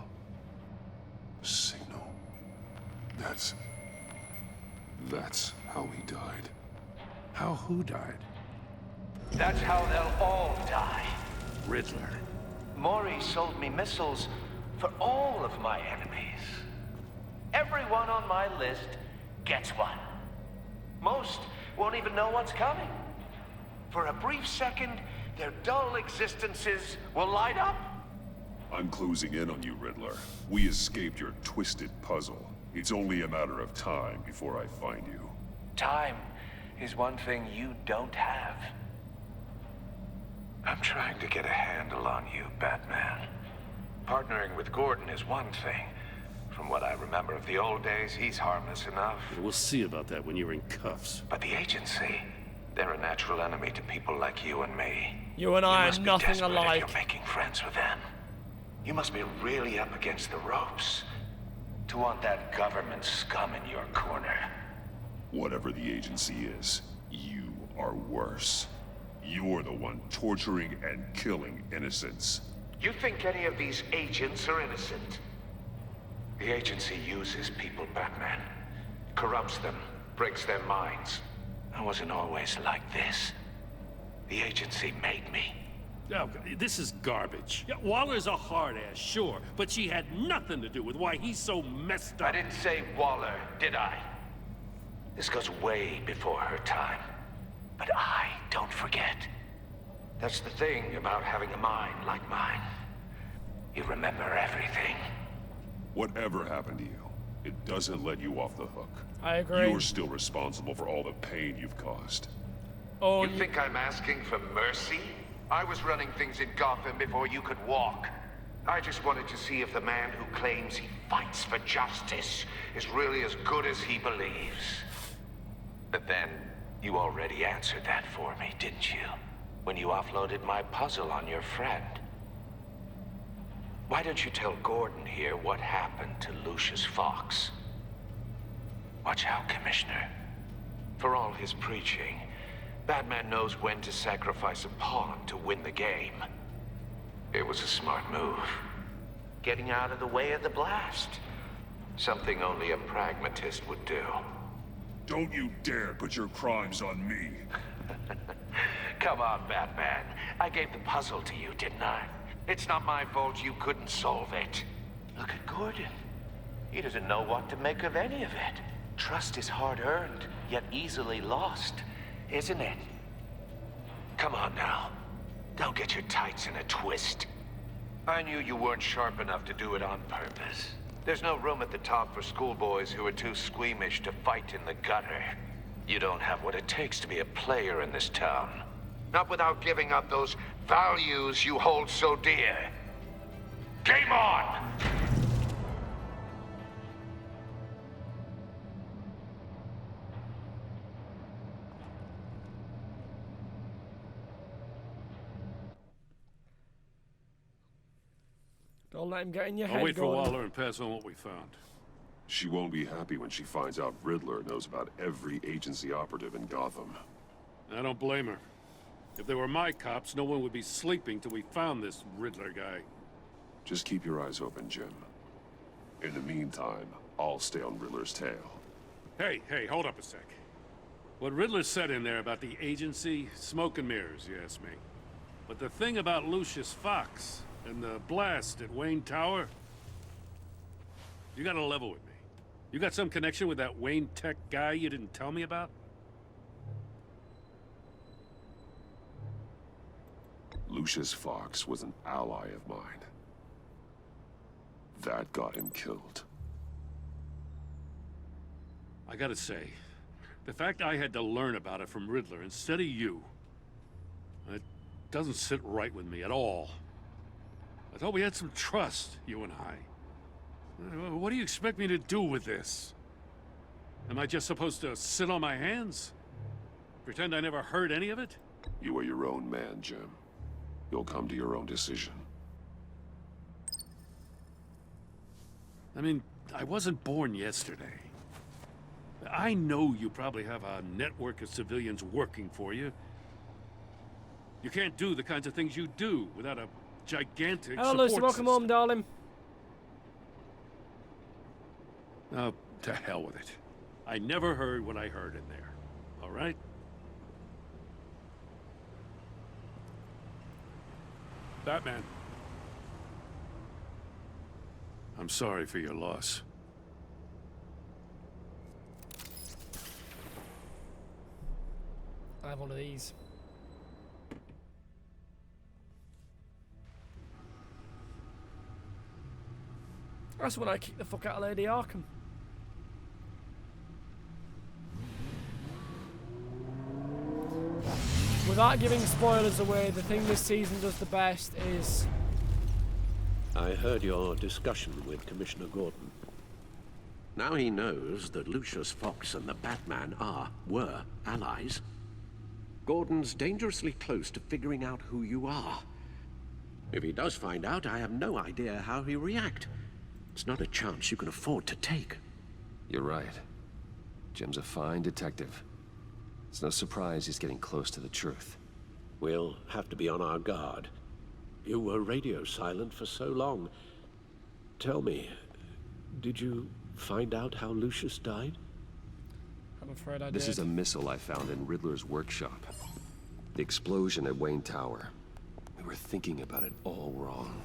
A signal. That's how he died. How who died? That's how they'll all die. Riddler. Maury sold me missiles for all of my enemies. Everyone on my list gets one. Most won't even know what's coming. For a brief second, their dull existences will light up. I'm closing in on you, Riddler. We escaped your twisted puzzle. It's only a matter of time before I find you. Time is one thing you don't have. I'm trying to get a handle on you, Batman. Partnering with Gordon is one thing. From what I remember of the old days, he's harmless enough. We'll see about that when you're in cuffs. But the agency, they're a natural enemy to people like you and me. You and I are must be nothing desperate alike. If you're making friends with them. You must be really up against the ropes to want that government scum in your corner. Whatever the agency is, you are worse. You're the one torturing and killing innocents. You think any of these agents are innocent? The agency uses people, Batman. Corrupts them, breaks their minds. I wasn't always like this. The agency made me. Oh, this is garbage. Yeah, Waller's a hard-ass, sure, but she had nothing to do with why he's so messed up. I didn't say Waller, did I? This goes way before her time. But I don't forget. That's the thing about having a mind like mine. You remember everything. Whatever happened to you, it doesn't let you off the hook. I agree. You're still responsible for all the pain you've caused. Oh, you think I'm asking for mercy? I was running things in Gotham before you could walk. I just wanted to see if the man who claims he fights for justice is really as good as he believes. But then, you already answered that for me, didn't you? When you offloaded my puzzle on your friend. Why don't you tell Gordon here what happened to Lucius Fox? Watch out, Commissioner. For all his preaching, Batman knows when to sacrifice a pawn to win the game. It was a smart move. Getting out of the way of the blast. Something only a pragmatist would do. Don't you dare put your crimes on me. Come on, Batman. I gave the puzzle to you, didn't I? It's not my fault you couldn't solve it. Look at Gordon. He doesn't know what to make of any of it. Trust is hard-earned, yet easily lost, isn't it? Come on now. Don't get your tights in a twist. I knew you weren't sharp enough to do it on purpose. There's no room at the top for schoolboys who are too squeamish to fight in the gutter. You don't have what it takes to be a player in this town. Not without giving up those values you hold so dear. Game on! Don't let him get in your head. I'll wait for a while and pass on what we found. She won't be happy when she finds out Riddler knows about every agency operative in Gotham. I don't blame her. If they were my cops, no one would be sleeping till we found this Riddler guy. Just keep your eyes open, Jim. In the meantime, I'll stay on Riddler's tail. Hey, hold up a sec. What Riddler said in there about the agency, smoke and mirrors, you ask me. But the thing about Lucius Fox and the blast at Wayne Tower, you gotta level with me. You got some connection with that Wayne Tech guy you didn't tell me about? Lucius Fox was an ally of mine. That got him killed. I gotta say, the fact I had to learn about it from Riddler instead of you, it doesn't sit right with me at all. I thought we had some trust, you and I. What do you expect me to do with this? Am I just supposed to sit on my hands? Pretend I never heard any of it? You are your own man, Jim. You'll come to your own decision. I mean, I wasn't born yesterday. I know you probably have a network of civilians working for you. You can't do the kinds of things you do without a gigantic Hello, support Lucy. Welcome system. home, darling. Oh, to hell with it. I never heard what I heard in there. All right? Batman. I'm sorry for your loss. I have one of these. That's when I kicked the fuck out of Lady Arkham. Without giving spoilers away, the thing this season does the best is... I heard your discussion with Commissioner Gordon. Now he knows that Lucius Fox and the Batman were allies. Gordon's dangerously close to figuring out who you are. If he does find out, I have no idea how he'll react. It's not a chance you can afford to take. You're right. Jim's a fine detective. It's no surprise he's getting close to the truth. We'll have to be on our guard. You were radio silent for so long. Tell me, did you find out how Lucius died? I'm afraid I did. This is a missile I found in Riddler's workshop. The explosion at Wayne Tower. We were thinking about it all wrong.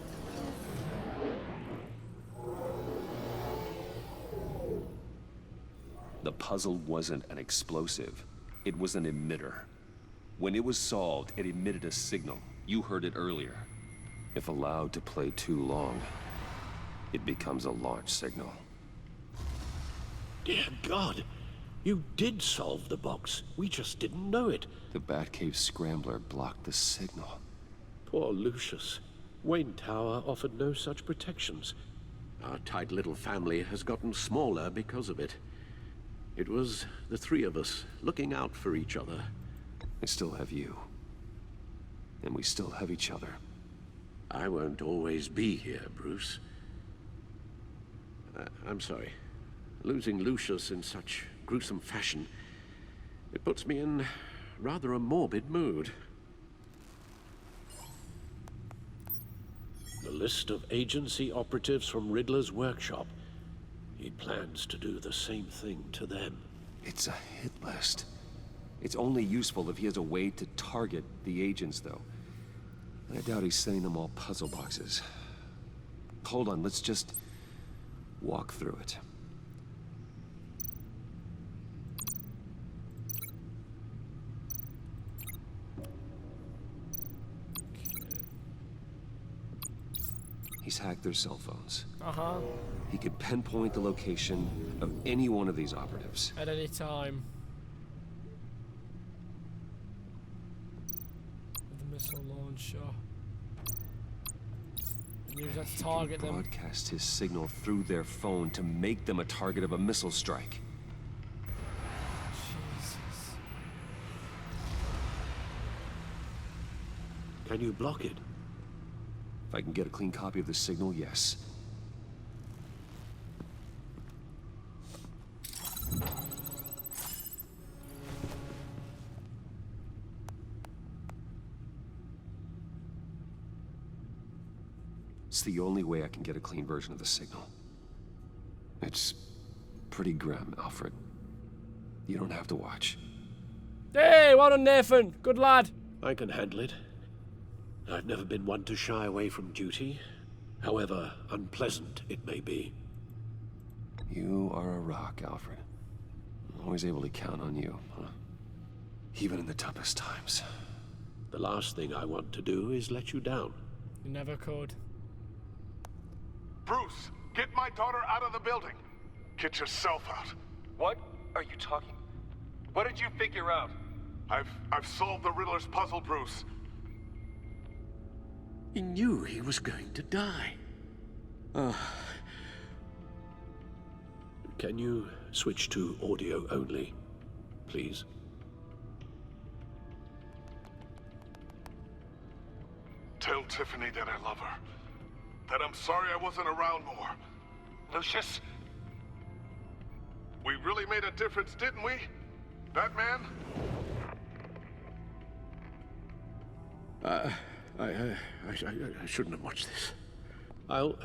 The puzzle wasn't an explosive. It was an emitter. When it was solved, it emitted a signal. You heard it earlier. If allowed to play too long, it becomes a launch signal. Dear God, you did solve the box. We just didn't know it. The Batcave scrambler blocked the signal. Poor Lucius. Wayne Tower offered no such protections. Our tight little family has gotten smaller because of it. It was the three of us looking out for each other. I still have you. And we still have each other. I won't always be here, Bruce. I'm sorry. Losing Lucius in such gruesome fashion, it puts me in rather a morbid mood. The list of agency operatives from Riddler's workshop. He plans to do the same thing to them. It's a hit list. It's only useful if he has a way to target the agents, though. I doubt he's sending them all puzzle boxes. Hold on, let's just walk through it. He's hacked their cell phones. Uh-huh. He could pinpoint the location of any one of these operatives. At any time. With the missile launcher. And use that to target them. Broadcast his signal through their phone to make them a target of a missile strike. Jesus. Can you block it? If I can get a clean copy of the signal, yes. It's the only way I can get a clean version of the signal. It's pretty grim, Alfred. You don't have to watch. Hey, well done, Nathan. Good lad. I can handle it. I've never been one to shy away from duty, however unpleasant it may be. You are a rock, Alfred. I'm always able to count on you, huh? Even in the toughest times. The last thing I want to do is let you down. You never could. Bruce, get my daughter out of the building. Get yourself out. What are you talking? What did you figure out? I've solved the Riddler's puzzle, Bruce. He knew he was going to die. Can you switch to audio only, please? Tell Tiffany that I love her. That I'm sorry I wasn't around more. Lucius? We really made a difference, didn't we? Batman? I shouldn't have watched this. I'll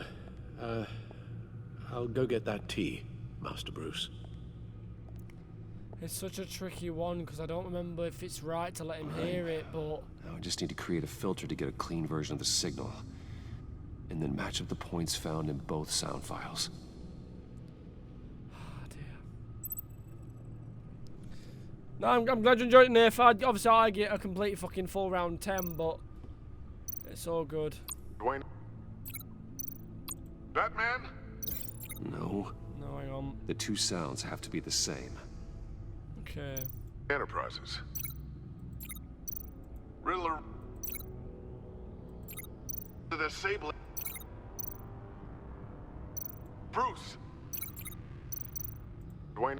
go get that tea, Master Bruce. It's such a tricky one because I don't remember if it's right to let him hear it, but... Now I just need to create a filter to get a clean version of the signal. And then match up the points found in both sound files. Oh, dear. No, I'm glad you enjoyed it, Nathan. Obviously, I get a complete fucking full round 10, but... It's all good. Dwayne? Batman? No. No, hang on. The two sounds have to be the same. Okay. Enterprises. Riddler. The disabling. Bruce. Dwayne.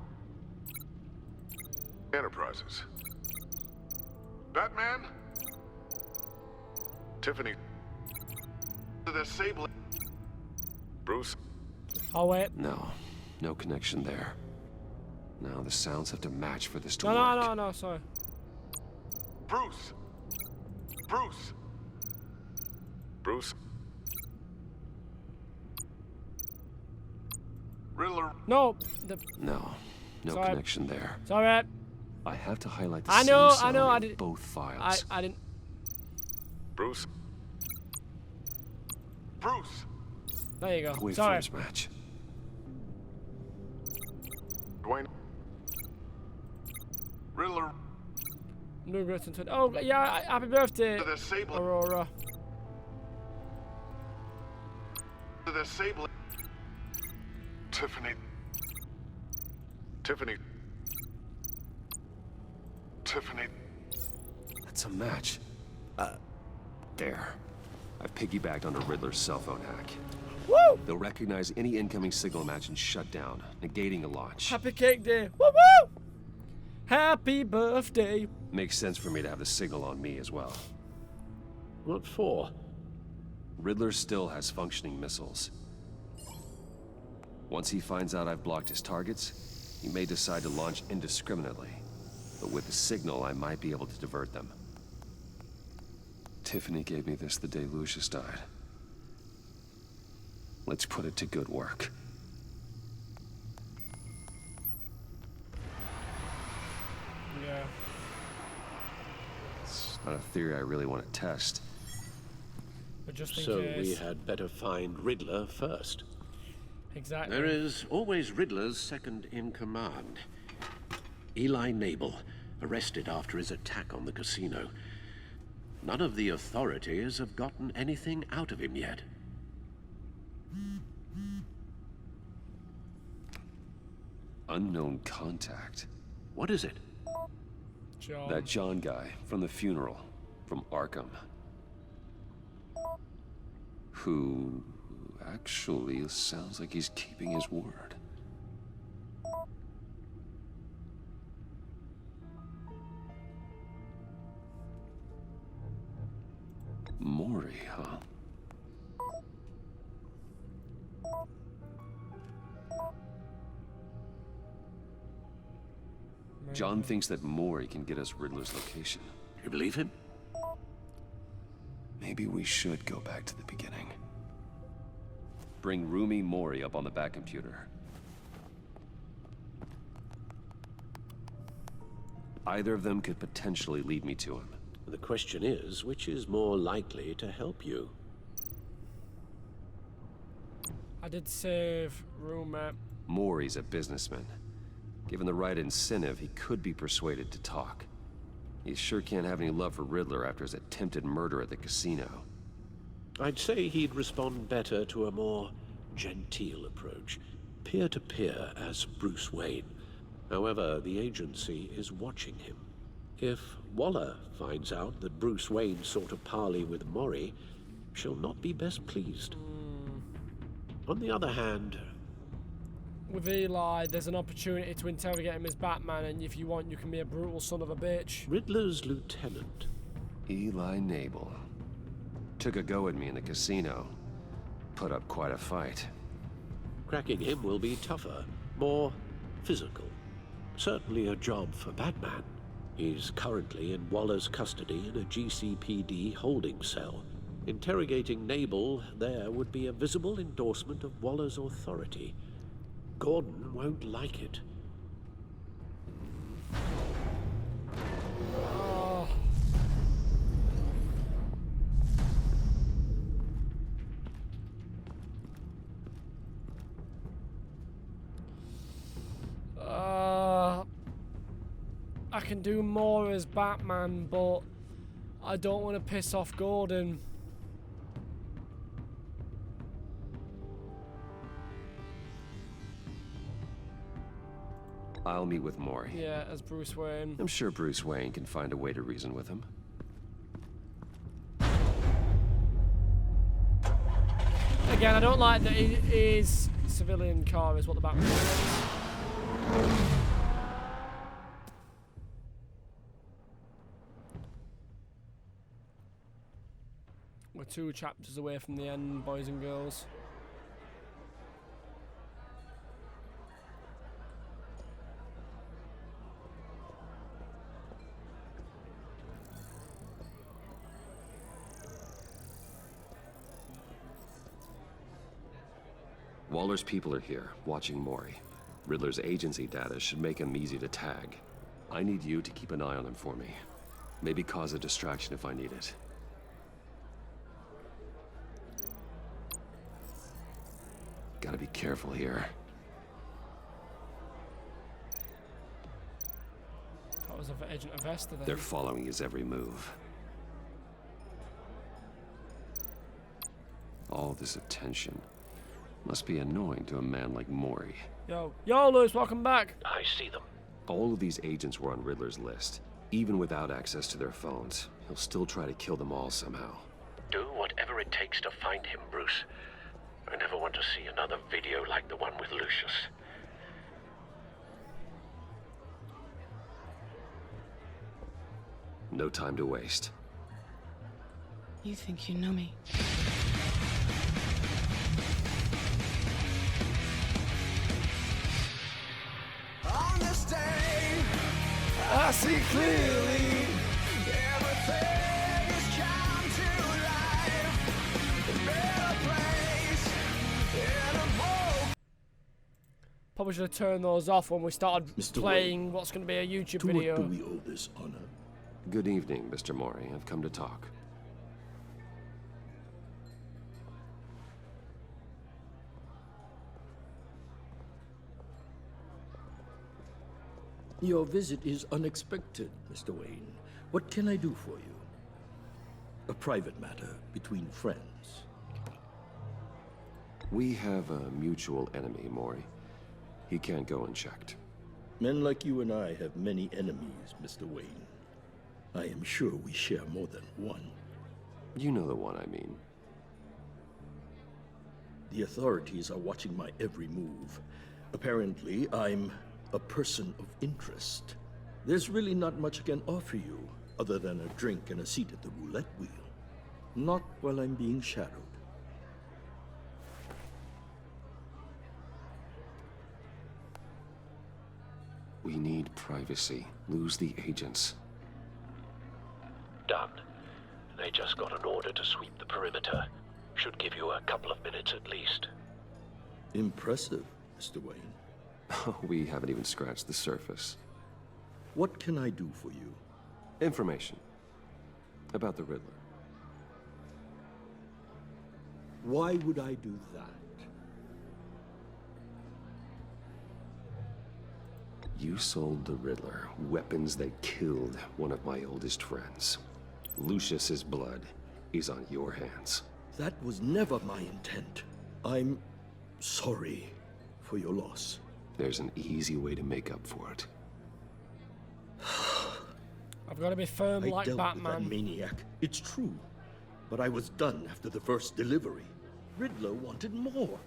Enterprises. Batman. Tiffany. The disabling. Bruce. Oh, wait. No connection there. Now the sounds have to match for this to work. No, sorry. Bruce. Riddler. No. No sorry. connection there. Sorry. I have to highlight the I know. I did. Both files. I didn't. Bruce. There you go. Wait Sorry. for his match. Dwayne. Riddler. No great. Oh yeah! Happy birthday, The disabling. Aurora. The disabling. Tiffany. That's a match. dare. I've piggybacked onto Riddler's cell phone hack. Woo! They'll recognize any incoming signal match and shut down, negating a launch. Happy cake day. Woo woo! Happy birthday. Makes sense for me to have the signal on me as well. What for? Riddler still has functioning missiles. Once he finds out I've blocked his targets, he may decide to launch indiscriminately. But with the signal, I might be able to divert them. Tiffany gave me this the day Lucius died. Let's put it to good work. Yeah. It's not a theory I really want to test. But just in So case. we had better find Riddler first. Exactly. There is always Riddler's second in command. Eli Nabel, arrested after his attack on the casino. None of the authorities have gotten anything out of him yet. Unknown contact. What is it? John. That John guy from the funeral, from Arkham. Who actually sounds like he's keeping his word. Maury, huh? John thinks that Maury can get us Riddler's location. You believe him? Maybe we should go back to the beginning. Bring Rumi Maury up on the back computer. Either of them could potentially lead me to him. The question is, which is more likely to help you? I did save roommate. Maury's a businessman. Given the right incentive, he could be persuaded to talk. He sure can't have any love for Riddler after his attempted murder at the casino. I'd say he'd respond better to a more genteel approach, peer-to-peer as Bruce Wayne. However, the agency is watching him. If Waller finds out that Bruce Wayne sought a parley with Maury, she'll not be best pleased. On the other hand, With Eli, there's an opportunity to interrogate him as Batman, and if you want, you can be a brutal son of a bitch. Riddler's lieutenant. Eli Nabel. Took a go at me in the casino. Put up quite a fight. Cracking him will be tougher, more physical. Certainly a job for Batman. He's currently in Waller's custody in a GCPD holding cell. Interrogating Nabel there would be a visible endorsement of Waller's authority. Gordon won't like it. Oh. I can do more as Batman, but I don't want to piss off Gordon. I'll meet with Maury. Yeah, as Bruce Wayne. I'm sure Bruce Wayne can find a way to reason with him. Again, I don't like that his civilian car is what the Batman is. We're 2 chapters away from the end, boys and girls. Waller's people are here, watching Maury. Riddler's agency data should make him easy to tag. I need you to keep an eye on him for me. Maybe cause a distraction if I need it. Gotta be careful here. That was Agent Avesta then. They're following his every move. All this attention must be annoying to a man like Maury. Yo, Lewis, welcome back. I see them. All of these agents were on Riddler's list. Even without access to their phones, he'll still try to kill them all somehow. Do whatever it takes to find him, Bruce. I never want to see another video like the one with Lucius. No time to waste. You think you know me? On this day, I see clearly. everything has come to life. A better place in a more. Probably should have turned those off when we started Mr. playing what's going to be a YouTube To video. what do we owe this honor? Good evening, Mr. Mori. I've come to talk. Your visit is unexpected, Mr. Wayne. What can I do for you? A private matter between friends. We have a mutual enemy, Mori. He can't go unchecked. Men like you and I have many enemies, Mr. Wayne. I am sure we share more than one. You know the one I mean. The authorities are watching my every move. Apparently, I'm a person of interest. There's really not much I can offer you, other than a drink and a seat at the roulette wheel. Not while I'm being shadowed. We need privacy. Lose the agents. Done. They just got an order to sweep the perimeter. Should give you a couple of minutes at least. Impressive, Mr. Wayne. We haven't even scratched the surface. What can I do for you? Information. About the Riddler. Why would I do that? You sold the Riddler weapons that killed one of my oldest friends. Lucius's blood is on your hands. That was never my intent. I'm sorry for your loss. There's an easy way to make up for it. I've got to be firm like dealt Batman. with that maniac. It's true. But I was done after the first delivery. Riddler wanted more.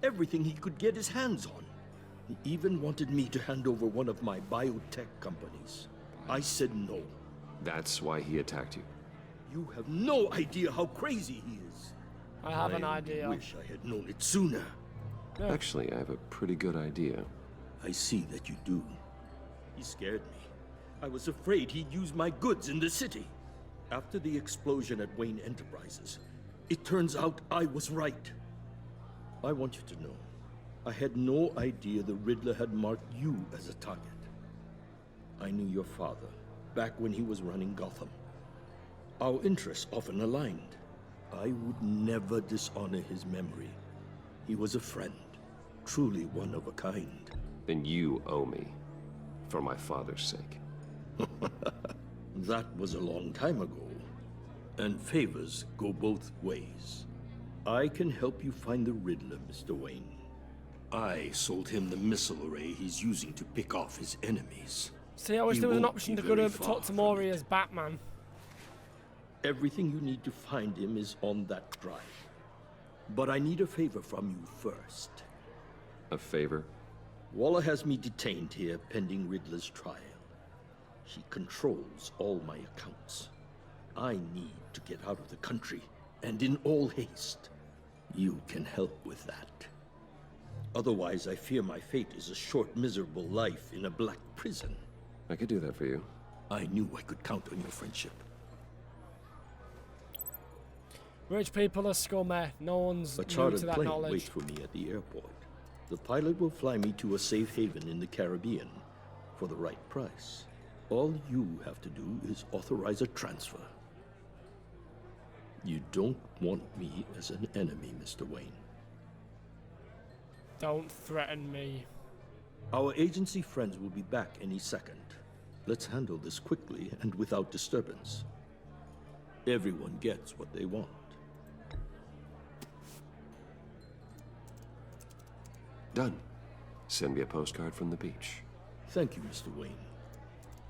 Everything he could get his hands on. He even wanted me to hand over one of my biotech companies. I said no. That's why he attacked you. You have no idea how crazy he is. I have an idea. I wish I had known it sooner. Yeah. Actually, I have a pretty good idea. I see that you do. He scared me. I was afraid he'd use my goods in the city. After the explosion at Wayne Enterprises, it turns out I was right. I want you to know, I had no idea the Riddler had marked you as a target. I knew your father, back when he was running Gotham. Our interests often aligned. I would never dishonor his memory. He was a friend, truly one of a kind. Then you owe me, for my father's sake. That was a long time ago, and favors go both ways. I can help you find the Riddler, Mr. Wayne. I sold him the missile array he's using to pick off his enemies. See, I wish He there was an won't option be to go to very talk far to from Mori it. as Batman. Everything you need to find him is on that drive. But I need a favor from you first. A favor? Waller has me detained here pending Riddler's trial. He controls all my accounts. I need to get out of the country, and in all haste. You can help with that. Otherwise, I fear my fate is a short, miserable life in a black prison. I could do that for you. I knew I could count on your friendship. Rich people are scummy. No one's A new chartered to that plane knowledge. waits for me at the airport. The pilot will fly me to a safe haven in the Caribbean for the right price. All you have to do is authorize a transfer. You don't want me as an enemy, Mr. Wayne. Don't threaten me. Our agency friends will be back any second. Let's handle this quickly and without disturbance. Everyone gets what they want. Done. Send me a postcard from the beach. Thank you, Mr. Wayne.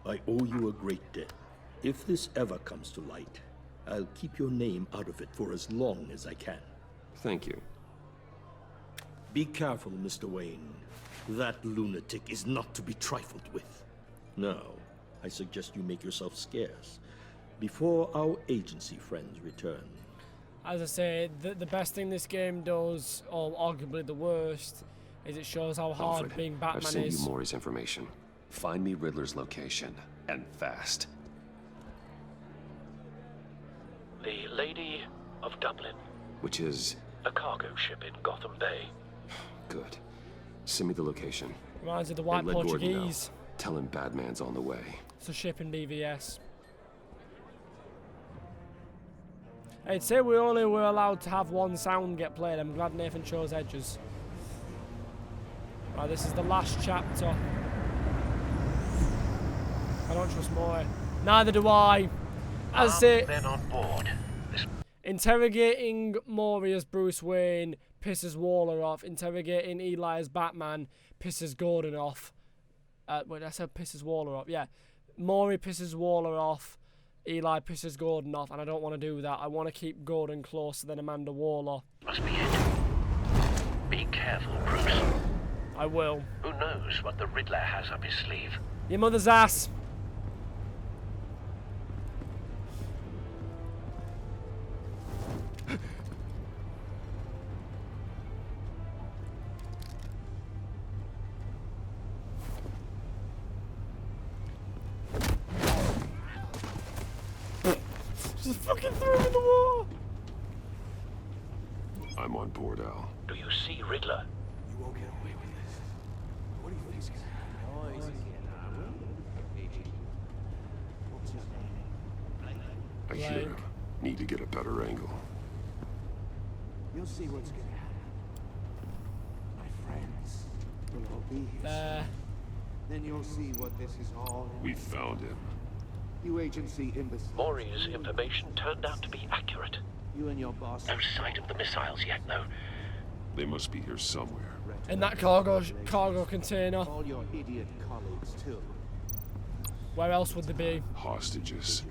I owe you a great debt. If this ever comes to light, I'll keep your name out of it for as long as I can. Thank you. Be careful, Mr. Wayne. That lunatic is not to be trifled with. Now, I suggest you make yourself scarce before our agency friends return. As I say, the best thing this game does, or arguably the worst, is it shows how hard Alfred, being Batman I've sent is. you Maury's information. Find me Riddler's location, and fast. The Lady of Dublin. Which is... A cargo ship in Gotham Bay. Good. Send me the location. Reminds me of the White let Gordon know. Portuguese. Tell him Batman's on the way. It's a ship in BVS. I'd say we only were allowed to have one sound get played. I'm glad Nathan chose Edges. Right, this is the last chapter. I don't trust Maury. Neither do I. As I say, Men on board. interrogating Maury as Bruce Wayne pisses Waller off. Interrogating Eli as Batman pisses Gordon off. Wait, I said pisses Waller off. Yeah. Maury pisses Waller off. Eli pisses Gordon off, and I don't want to do that. I want to keep Gordon closer than Amanda Waller. Must be it. Be careful, Bruce. I will. Who knows what the Riddler has up his sleeve? Your mother's ass. Just fucking threw him in the wall. I'm on board, Al. Do you see Riddler? You won't get away with this. What do you think's gonna happen? I hear him. Need to get a better angle. You'll see what's gonna happen. My friends will all be here. Then you'll see what this is all. We found him. You agency imbeciles. Maury's information turned out to be accurate. You and your boss. No sight of the missiles yet, though. They must be here somewhere. In that cargo container. All your idiot colleagues too. Where else would they be? Hostages.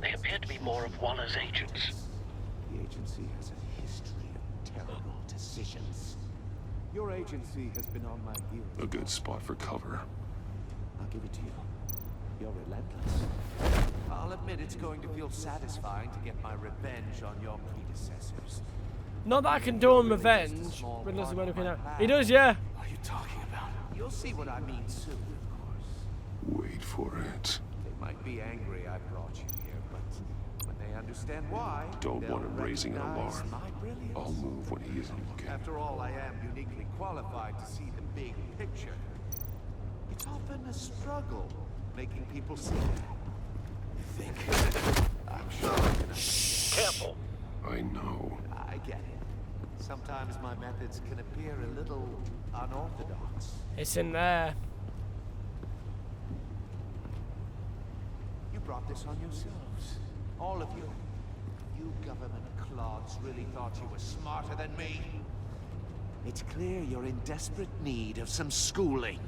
They appear to be more of Waller's agents. The agency has a history of terrible decisions. Your agency has been on my heels. A good spot for cover. I'll give it to you. You're relentless. I'll admit it's going to feel satisfying to get my revenge on your predecessors. Not that I condone revenge. Riddler's the one who can. He does, yeah. What are you talking about? You'll see what I mean soon, of course. Wait for it. They might be angry I brought you here, but when they understand why, Don't want him raising an recognize alarm. my brilliance. I'll move when he isn't looking. After all, I am uniquely qualified to see the big picture. It's often a struggle making people see that. You think? I'm sure I can. Careful. I know. I get it. Sometimes my methods can appear a little unorthodox. It's in there. You brought this on yourselves. All of you. You government clods really thought you were smarter than me. It's clear you're in desperate need of some schooling.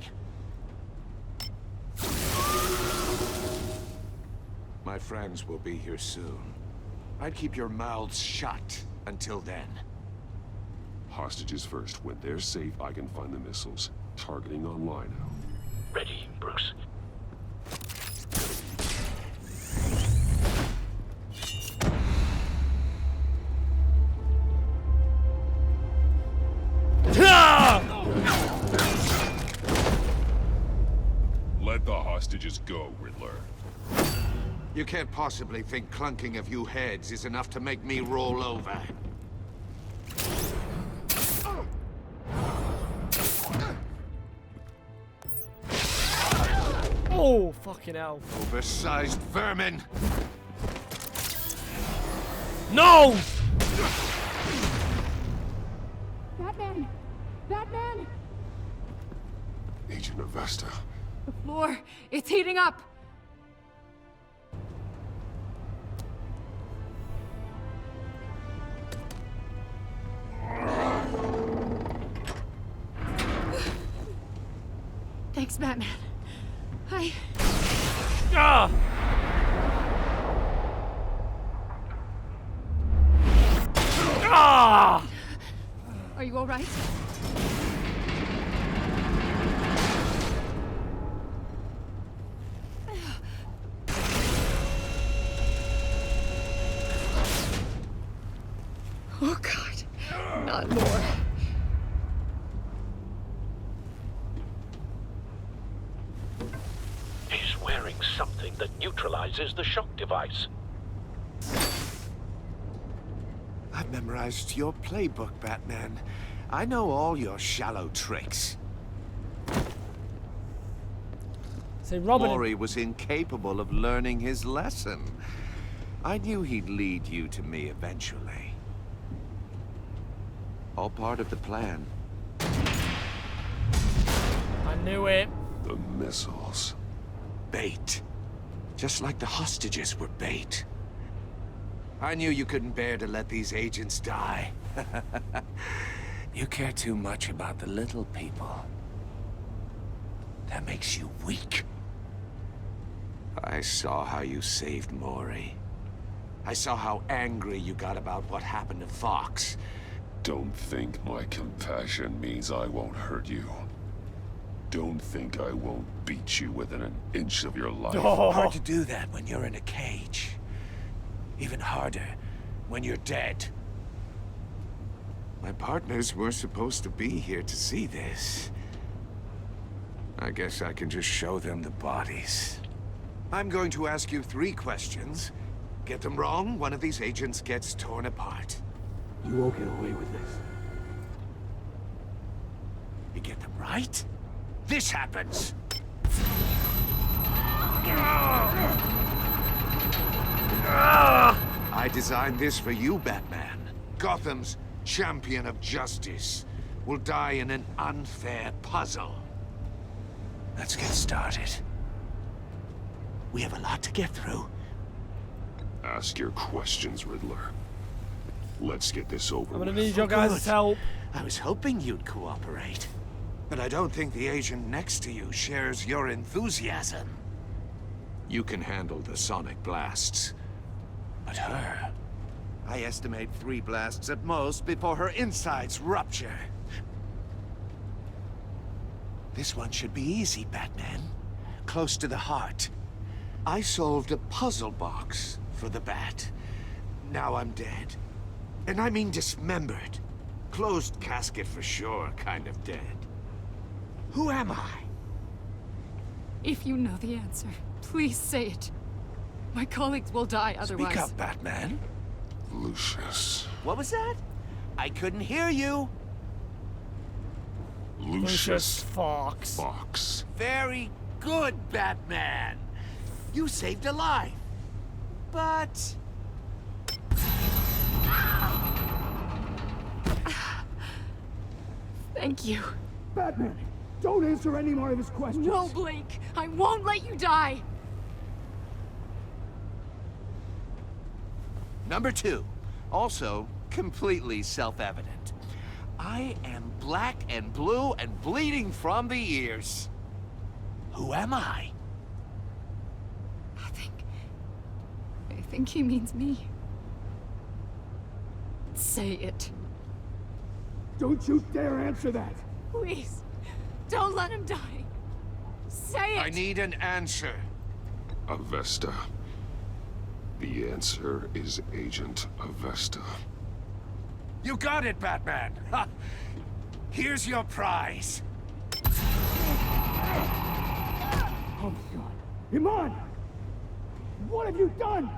My friends will be here soon. I'd keep your mouths shut until then. Hostages first. When they're safe, I can find the missiles. Targeting online now. Ready, Bruce. Let the hostages go, Riddler. You can't possibly think clunking a few heads is enough to make me roll over. Oh, fucking hell. Oversized vermin! No! Batman! Batman! Agent Avesta. The floor, it's heating up. Thanks, Batman. all right? Oh, God. Not more. He's wearing something that neutralizes the shock device. I've memorized your playbook, Batman. I know all your shallow tricks. Say, Robin. Mori was incapable of learning his lesson. I knew he'd lead you to me eventually. All part of the plan. I knew it. The missiles. Bait. Just like the hostages were bait. I knew you couldn't bear to let these agents die. You care too much about the little people. That makes you weak. I saw how you saved Mori. I saw how angry you got about what happened to Fox. Don't think my compassion means I won't hurt you. Don't think I won't beat you within an inch of your life. Oh. Hard to do that when you're in a cage. Even harder when you're dead. My partners were supposed to be here to see this. I guess I can just show them the bodies. I'm going to ask you 3 questions. Get them wrong, one of these agents gets torn apart. You won't get away with this. You get them right, this happens. I designed this for you, Batman. Gotham's champion of justice will die in an unfair puzzle. Let's get started. We have a lot to get through. Ask your questions, Riddler. Let's get this over I'm gonna with. need your guys' help. I was hoping you'd cooperate. But I don't think the agent next to you shares your enthusiasm. You can handle the sonic blasts. But her... I estimate 3 blasts at most before her insides rupture. This one should be easy, Batman. Close to the heart. I solved a puzzle box for the Bat. Now I'm dead. And I mean dismembered. Closed casket for sure, kind of dead. Who am I? If you know the answer, please say it. My colleagues will die otherwise. Speak up, Batman. Lucius. What was that? I couldn't hear you. Lucius Fox. Fox. Very good, Batman. You saved a life. But... Thank you. Batman, don't answer any more of his questions. No, Blake. I won't let you die. Number 2. Also, completely self-evident. I am black and blue and bleeding from the ears. Who am I? I think he means me. Say it. Don't you dare answer that. Please. Don't let him die. Say it. I need an answer. Avesta. The answer is Agent Avesta. You got it, Batman. Ha. Here's your prize. Oh my God. Iman! What have you done?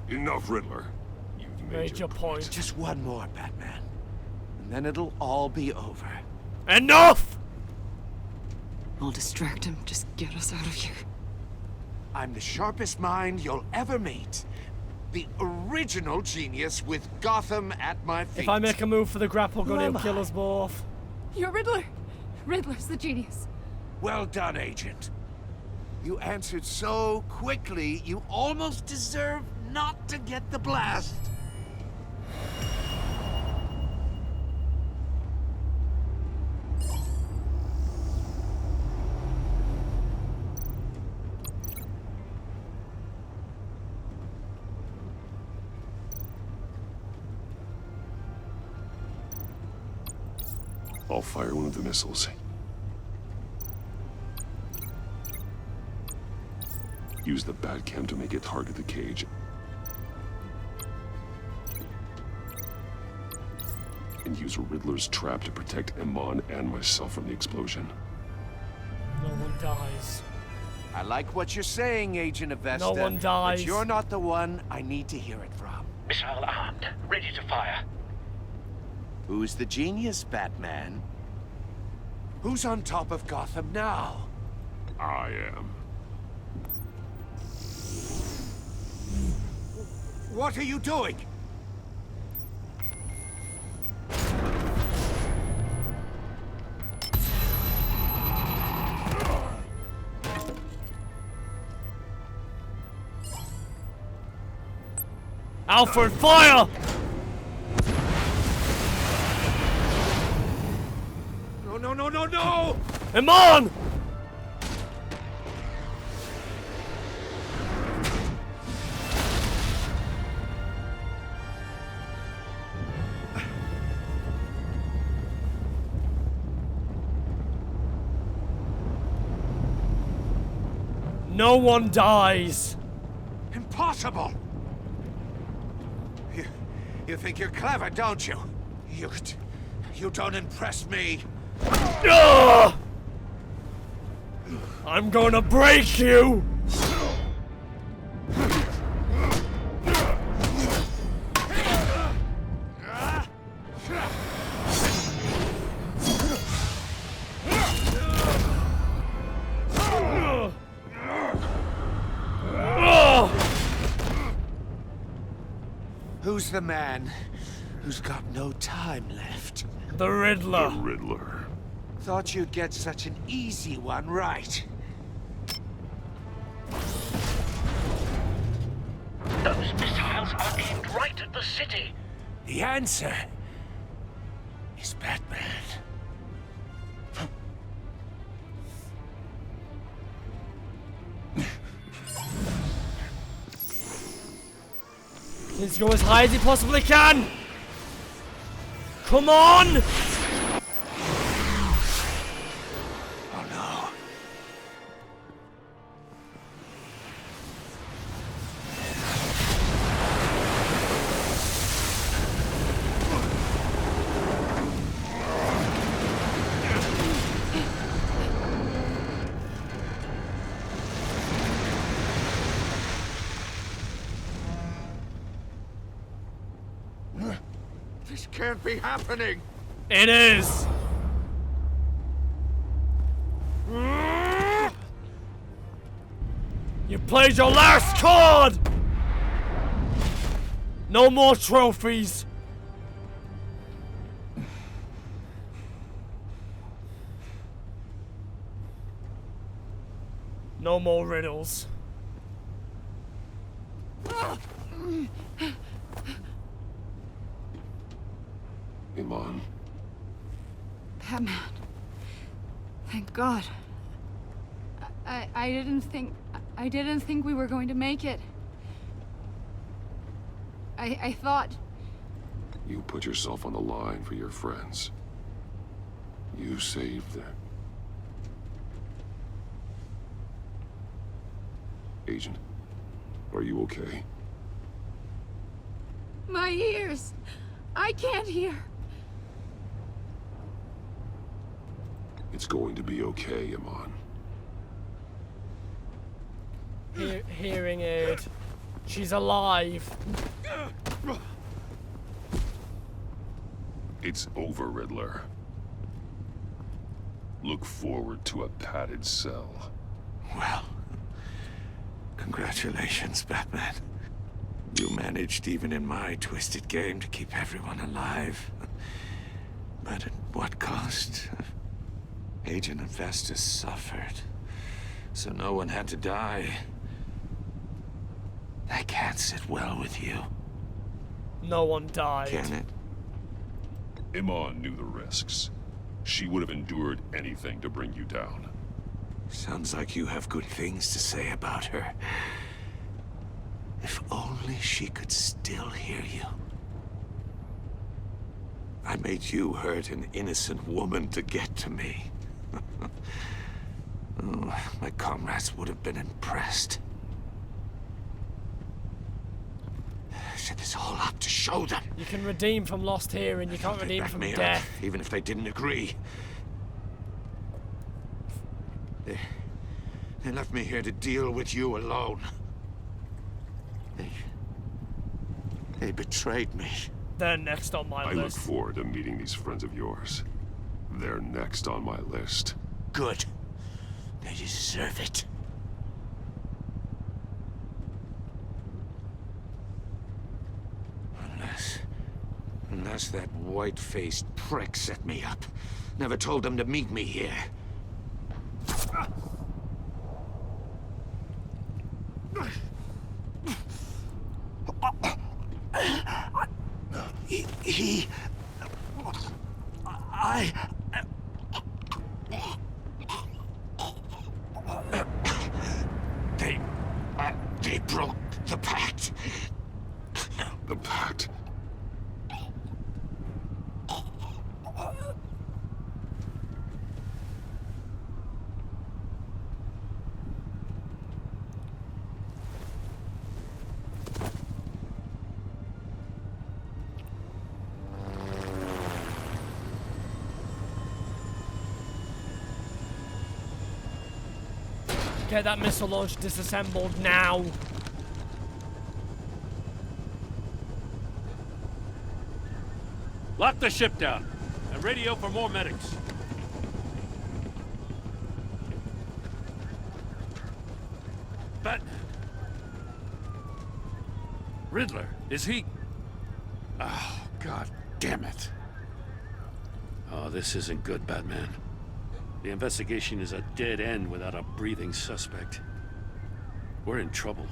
Enough, Riddler. You've made your point. Just one more, Batman. And then it'll all be over. Enough! I'll distract him. Just get us out of here. I'm the sharpest mind you'll ever meet. The original genius with Gotham at my feet. If I make a move for the grapple gun, Who he'll am kill I? us both. You're Riddler. Riddler's the genius. Well done, Agent. You answered so quickly, you almost deserve not to get the blast. I'll fire one of the missiles. Use the Batcam to make it target the cage. And use Riddler's trap to protect Iman and myself from the explosion. No one dies. I like what you're saying, Agent Avesta. No one dies. But you're not the one I need to hear it from. Missile armed, ready to fire. Who's the genius, Batman? Who's on top of Gotham now? I am. What are you doing? Alfred, fire! No, no, no, no, no! Iman! No one dies. Impossible! You think you're clever, don't you? You don't impress me. Ugh! I'm gonna break you! Who's the man who's got no time left? The Riddler. The Riddler. Thought you'd get such an easy one right. Those missiles are aimed right at the city. The answer is Batman. Let's go as high as he possibly can! Come on! Oh no. This can't be happening! It is! You played your last card! No more trophies! No more riddles. Iman. Batman. Thank God. I didn't think we were going to make it. I thought... You put yourself on the line for your friends. You saved them. Agent, are you okay? My ears! I can't hear. It's going to be okay, Iman. Hearing aid. She's alive. It's over, Riddler. Look forward to a padded cell. Well, congratulations, Batman. You managed, even in my twisted game, to keep everyone alive. But at what cost? Agent Avesta suffered, so no one had to die. That can't sit well with you. No one died. Can it? Iman knew the risks. She would have endured anything to bring you down. Sounds like you have good things to say about her. If only she could still hear you. I made you hurt an innocent woman to get to me. Oh, my comrades would have been impressed. Set this all up to show them. You can redeem from lost here, and you can't redeem from death. Even if they didn't agree. They left me here to deal with you alone. They betrayed me. They're next on my list. I look list. forward to meeting these friends of yours. They're next on my list. Good. They deserve it. Unless that white-faced prick set me up. Never told them to meet me here. They broke the pact. The pact? Get that missile launch disassembled now. Lock the ship down and radio for more medics. Riddler, is he... Oh, God damn it. Oh, this isn't good, Batman. The investigation is a dead end without a breathing suspect. We're in trouble.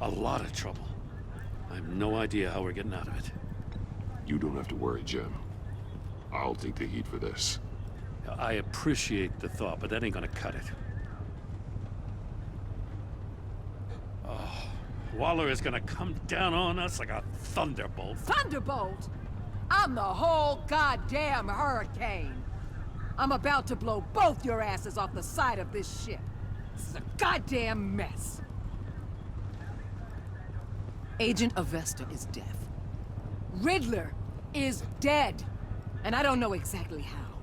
A lot of trouble. I have no idea how we're getting out of it. You don't have to worry, Jim. I'll take the heat for this. I appreciate the thought, but that ain't gonna cut it. Oh, Waller is gonna come down on us like a thunderbolt. Thunderbolt? I'm the whole goddamn hurricane. I'm about to blow both your asses off the side of this ship. This is a goddamn mess. Agent Avesta is dead. Riddler is dead. And I don't know exactly how.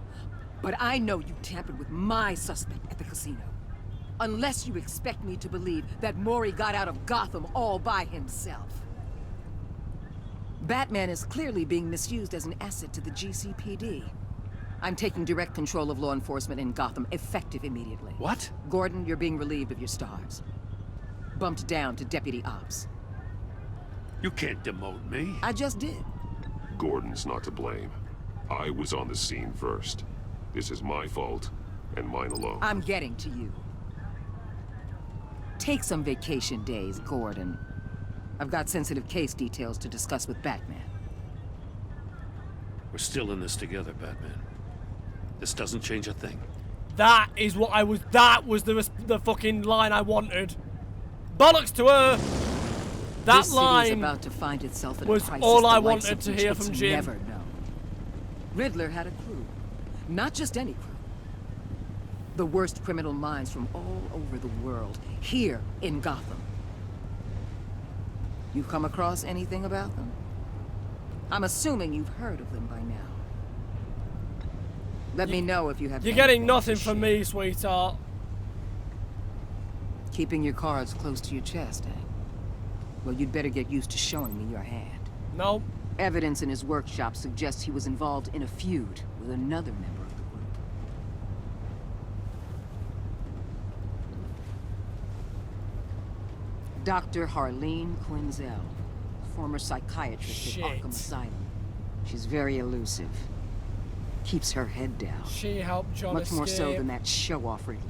But I know you tampered with my suspect at the casino. Unless you expect me to believe that Mori got out of Gotham all by himself. Batman is clearly being misused as an asset to the GCPD. I'm taking direct control of law enforcement in Gotham, effective immediately. What? Gordon, you're being relieved of your stars. Bumped down to Deputy Ops. You can't demote me. I just did. Gordon's not to blame. I was on the scene first. This is my fault, and mine alone. I'm getting to you. Take some vacation days, Gordon. I've got sensitive case details to discuss with Batman. We're still in this together, Batman. This doesn't change a thing. That is what I was. That was the fucking line I wanted. Bollocks to her. That this line city's about to find itself in was a crisis all I the likes wanted of to which hear it's from Jim. Never known. Riddler had a crew, not just any crew. The worst criminal minds from all over the world, here in Gotham. You've come across anything about them? I'm assuming you've heard of them by now. Let me know if you have. You're getting nothing from me, sweetheart. Keeping your cards close to your chest, eh? Well, you'd better get used to showing me your hand. No. Evidence in his workshop suggests he was involved in a feud with another member of the group. Dr. Harleen Quinzel, former psychiatrist at Arkham Asylum. She's very elusive. Keeps her head down. She helped John Much more so escape. than that show-off Riddler.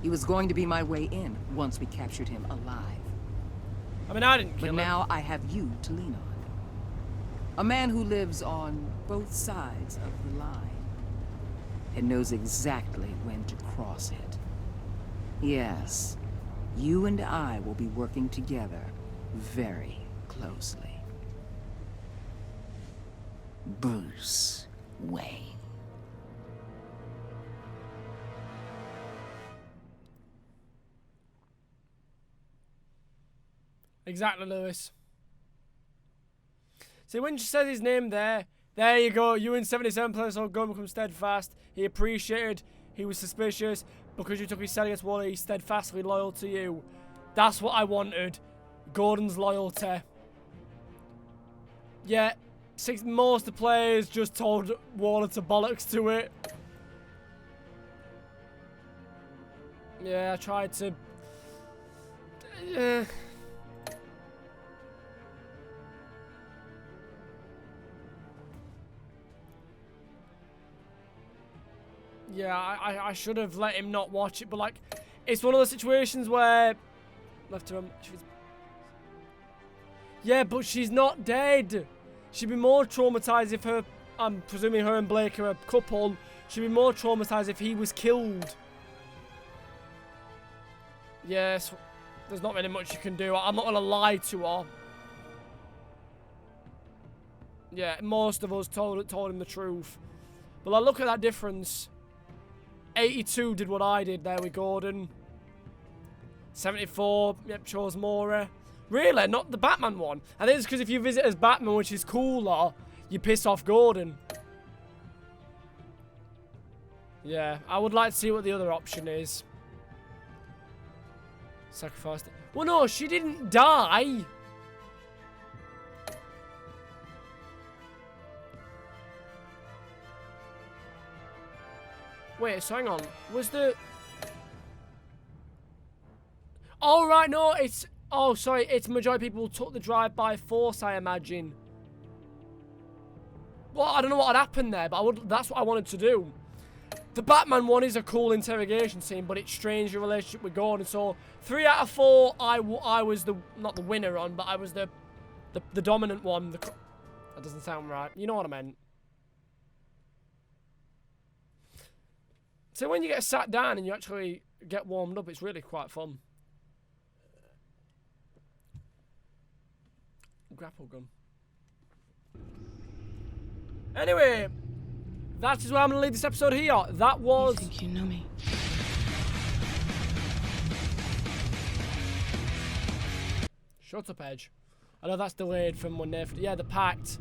He was going to be my way in once we captured him alive. I mean, I didn't kill him. But now I have you to lean on. A man who lives on both sides of the line and knows exactly when to cross it. Yes, you and I will be working together very closely. Bruce Wayne. Exactly, Lewis. See, when she says his name there you go. You in 77 players old gun become steadfast. He appreciated, he was suspicious. Because you took his side against Wally, he's steadfastly loyal to you. That's what I wanted. Gordon's loyalty. Yeah, most of the players just told Waller to bollocks to it. Yeah, I tried to... Yeah, I should have let him not watch it, but like, it's one of those situations where... Left her... Yeah, but she's not dead. She'd be more traumatized if her... I'm presuming her and Blake are a couple. She'd be more traumatized if he was killed. Yes, there's not really much you can do. I'm not going to lie to her. Yeah, most of us told him the truth. But like, look at that difference. 82 did what I did there with Gordon. 74, yep, chose Mora. Really? Not the Batman one? I think it's because if you visit as Batman, which is cooler, you piss off Gordon. Yeah, I would like to see what the other option is. Sacrificed. Well, no, she didn't die. Wait, so hang on. Was the... Oh, right, no, it's... Oh, sorry, it's majority of people took the drive by force, I imagine. Well, I don't know what had happened there, but that's what I wanted to do. The Batman one is a cool interrogation scene, but it strains your relationship with Gordon. So, 3 out of 4, I was the... Not the winner on, but I was the dominant one. That doesn't sound right. You know what I meant. So when you get sat down and you actually get warmed up, it's really quite fun. Grapple gun. Anyway, that is where I'm going to leave this episode here. That was... You think you know me? Shut up, Edge. I know that's delayed from when they've... Yeah, the Pact.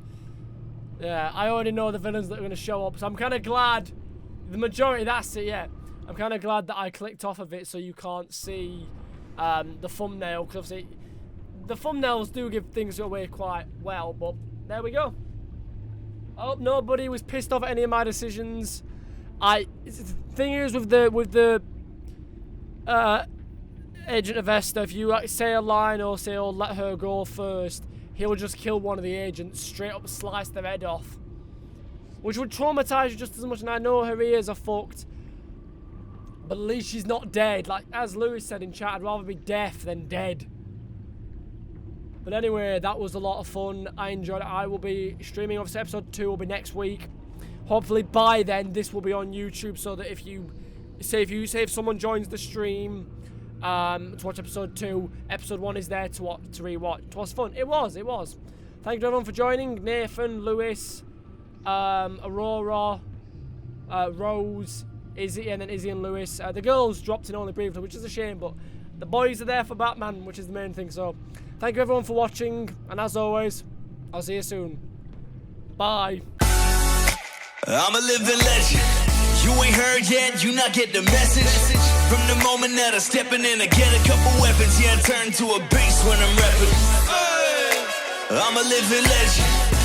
Yeah, I already know the villains that are going to show up, so I'm kind of glad... The majority, that's it, yeah. I'm kind of glad that I clicked off of it so you can't see the thumbnail, because obviously the thumbnails do give things away quite well, but there we go. I hope nobody was pissed off at any of my decisions. The thing is with the Agent of Esther, if you like, say a line or say, oh, let her go first, he'll just kill one of the agents, straight up slice their head off. Which would traumatize you just as much, and I know her ears are fucked. But at least she's not dead. Like, as Lewis said in chat, I'd rather be deaf than dead. But anyway, that was a lot of fun. I enjoyed it. I will be streaming, obviously episode 2 will be next week. Hopefully by then, this will be on YouTube, so that if someone joins the stream to watch episode 2, episode 1 is there to rewatch. It was fun. It was. Thank you everyone for joining. Nathan, Lewis, Aurora, Rose, Izzy, and then Izzy and Lewis. The girls dropped in only briefly, which is a shame, but the boys are there for Batman, which is the main thing. So, thank you everyone for watching, and as always, I'll see you soon. Bye. I'm a living legend. You ain't heard yet, you not get the message. From the moment that I'm stepping in, I get a couple weapons. Yeah, I turn to a beast when I'm repping. I'm a living legend.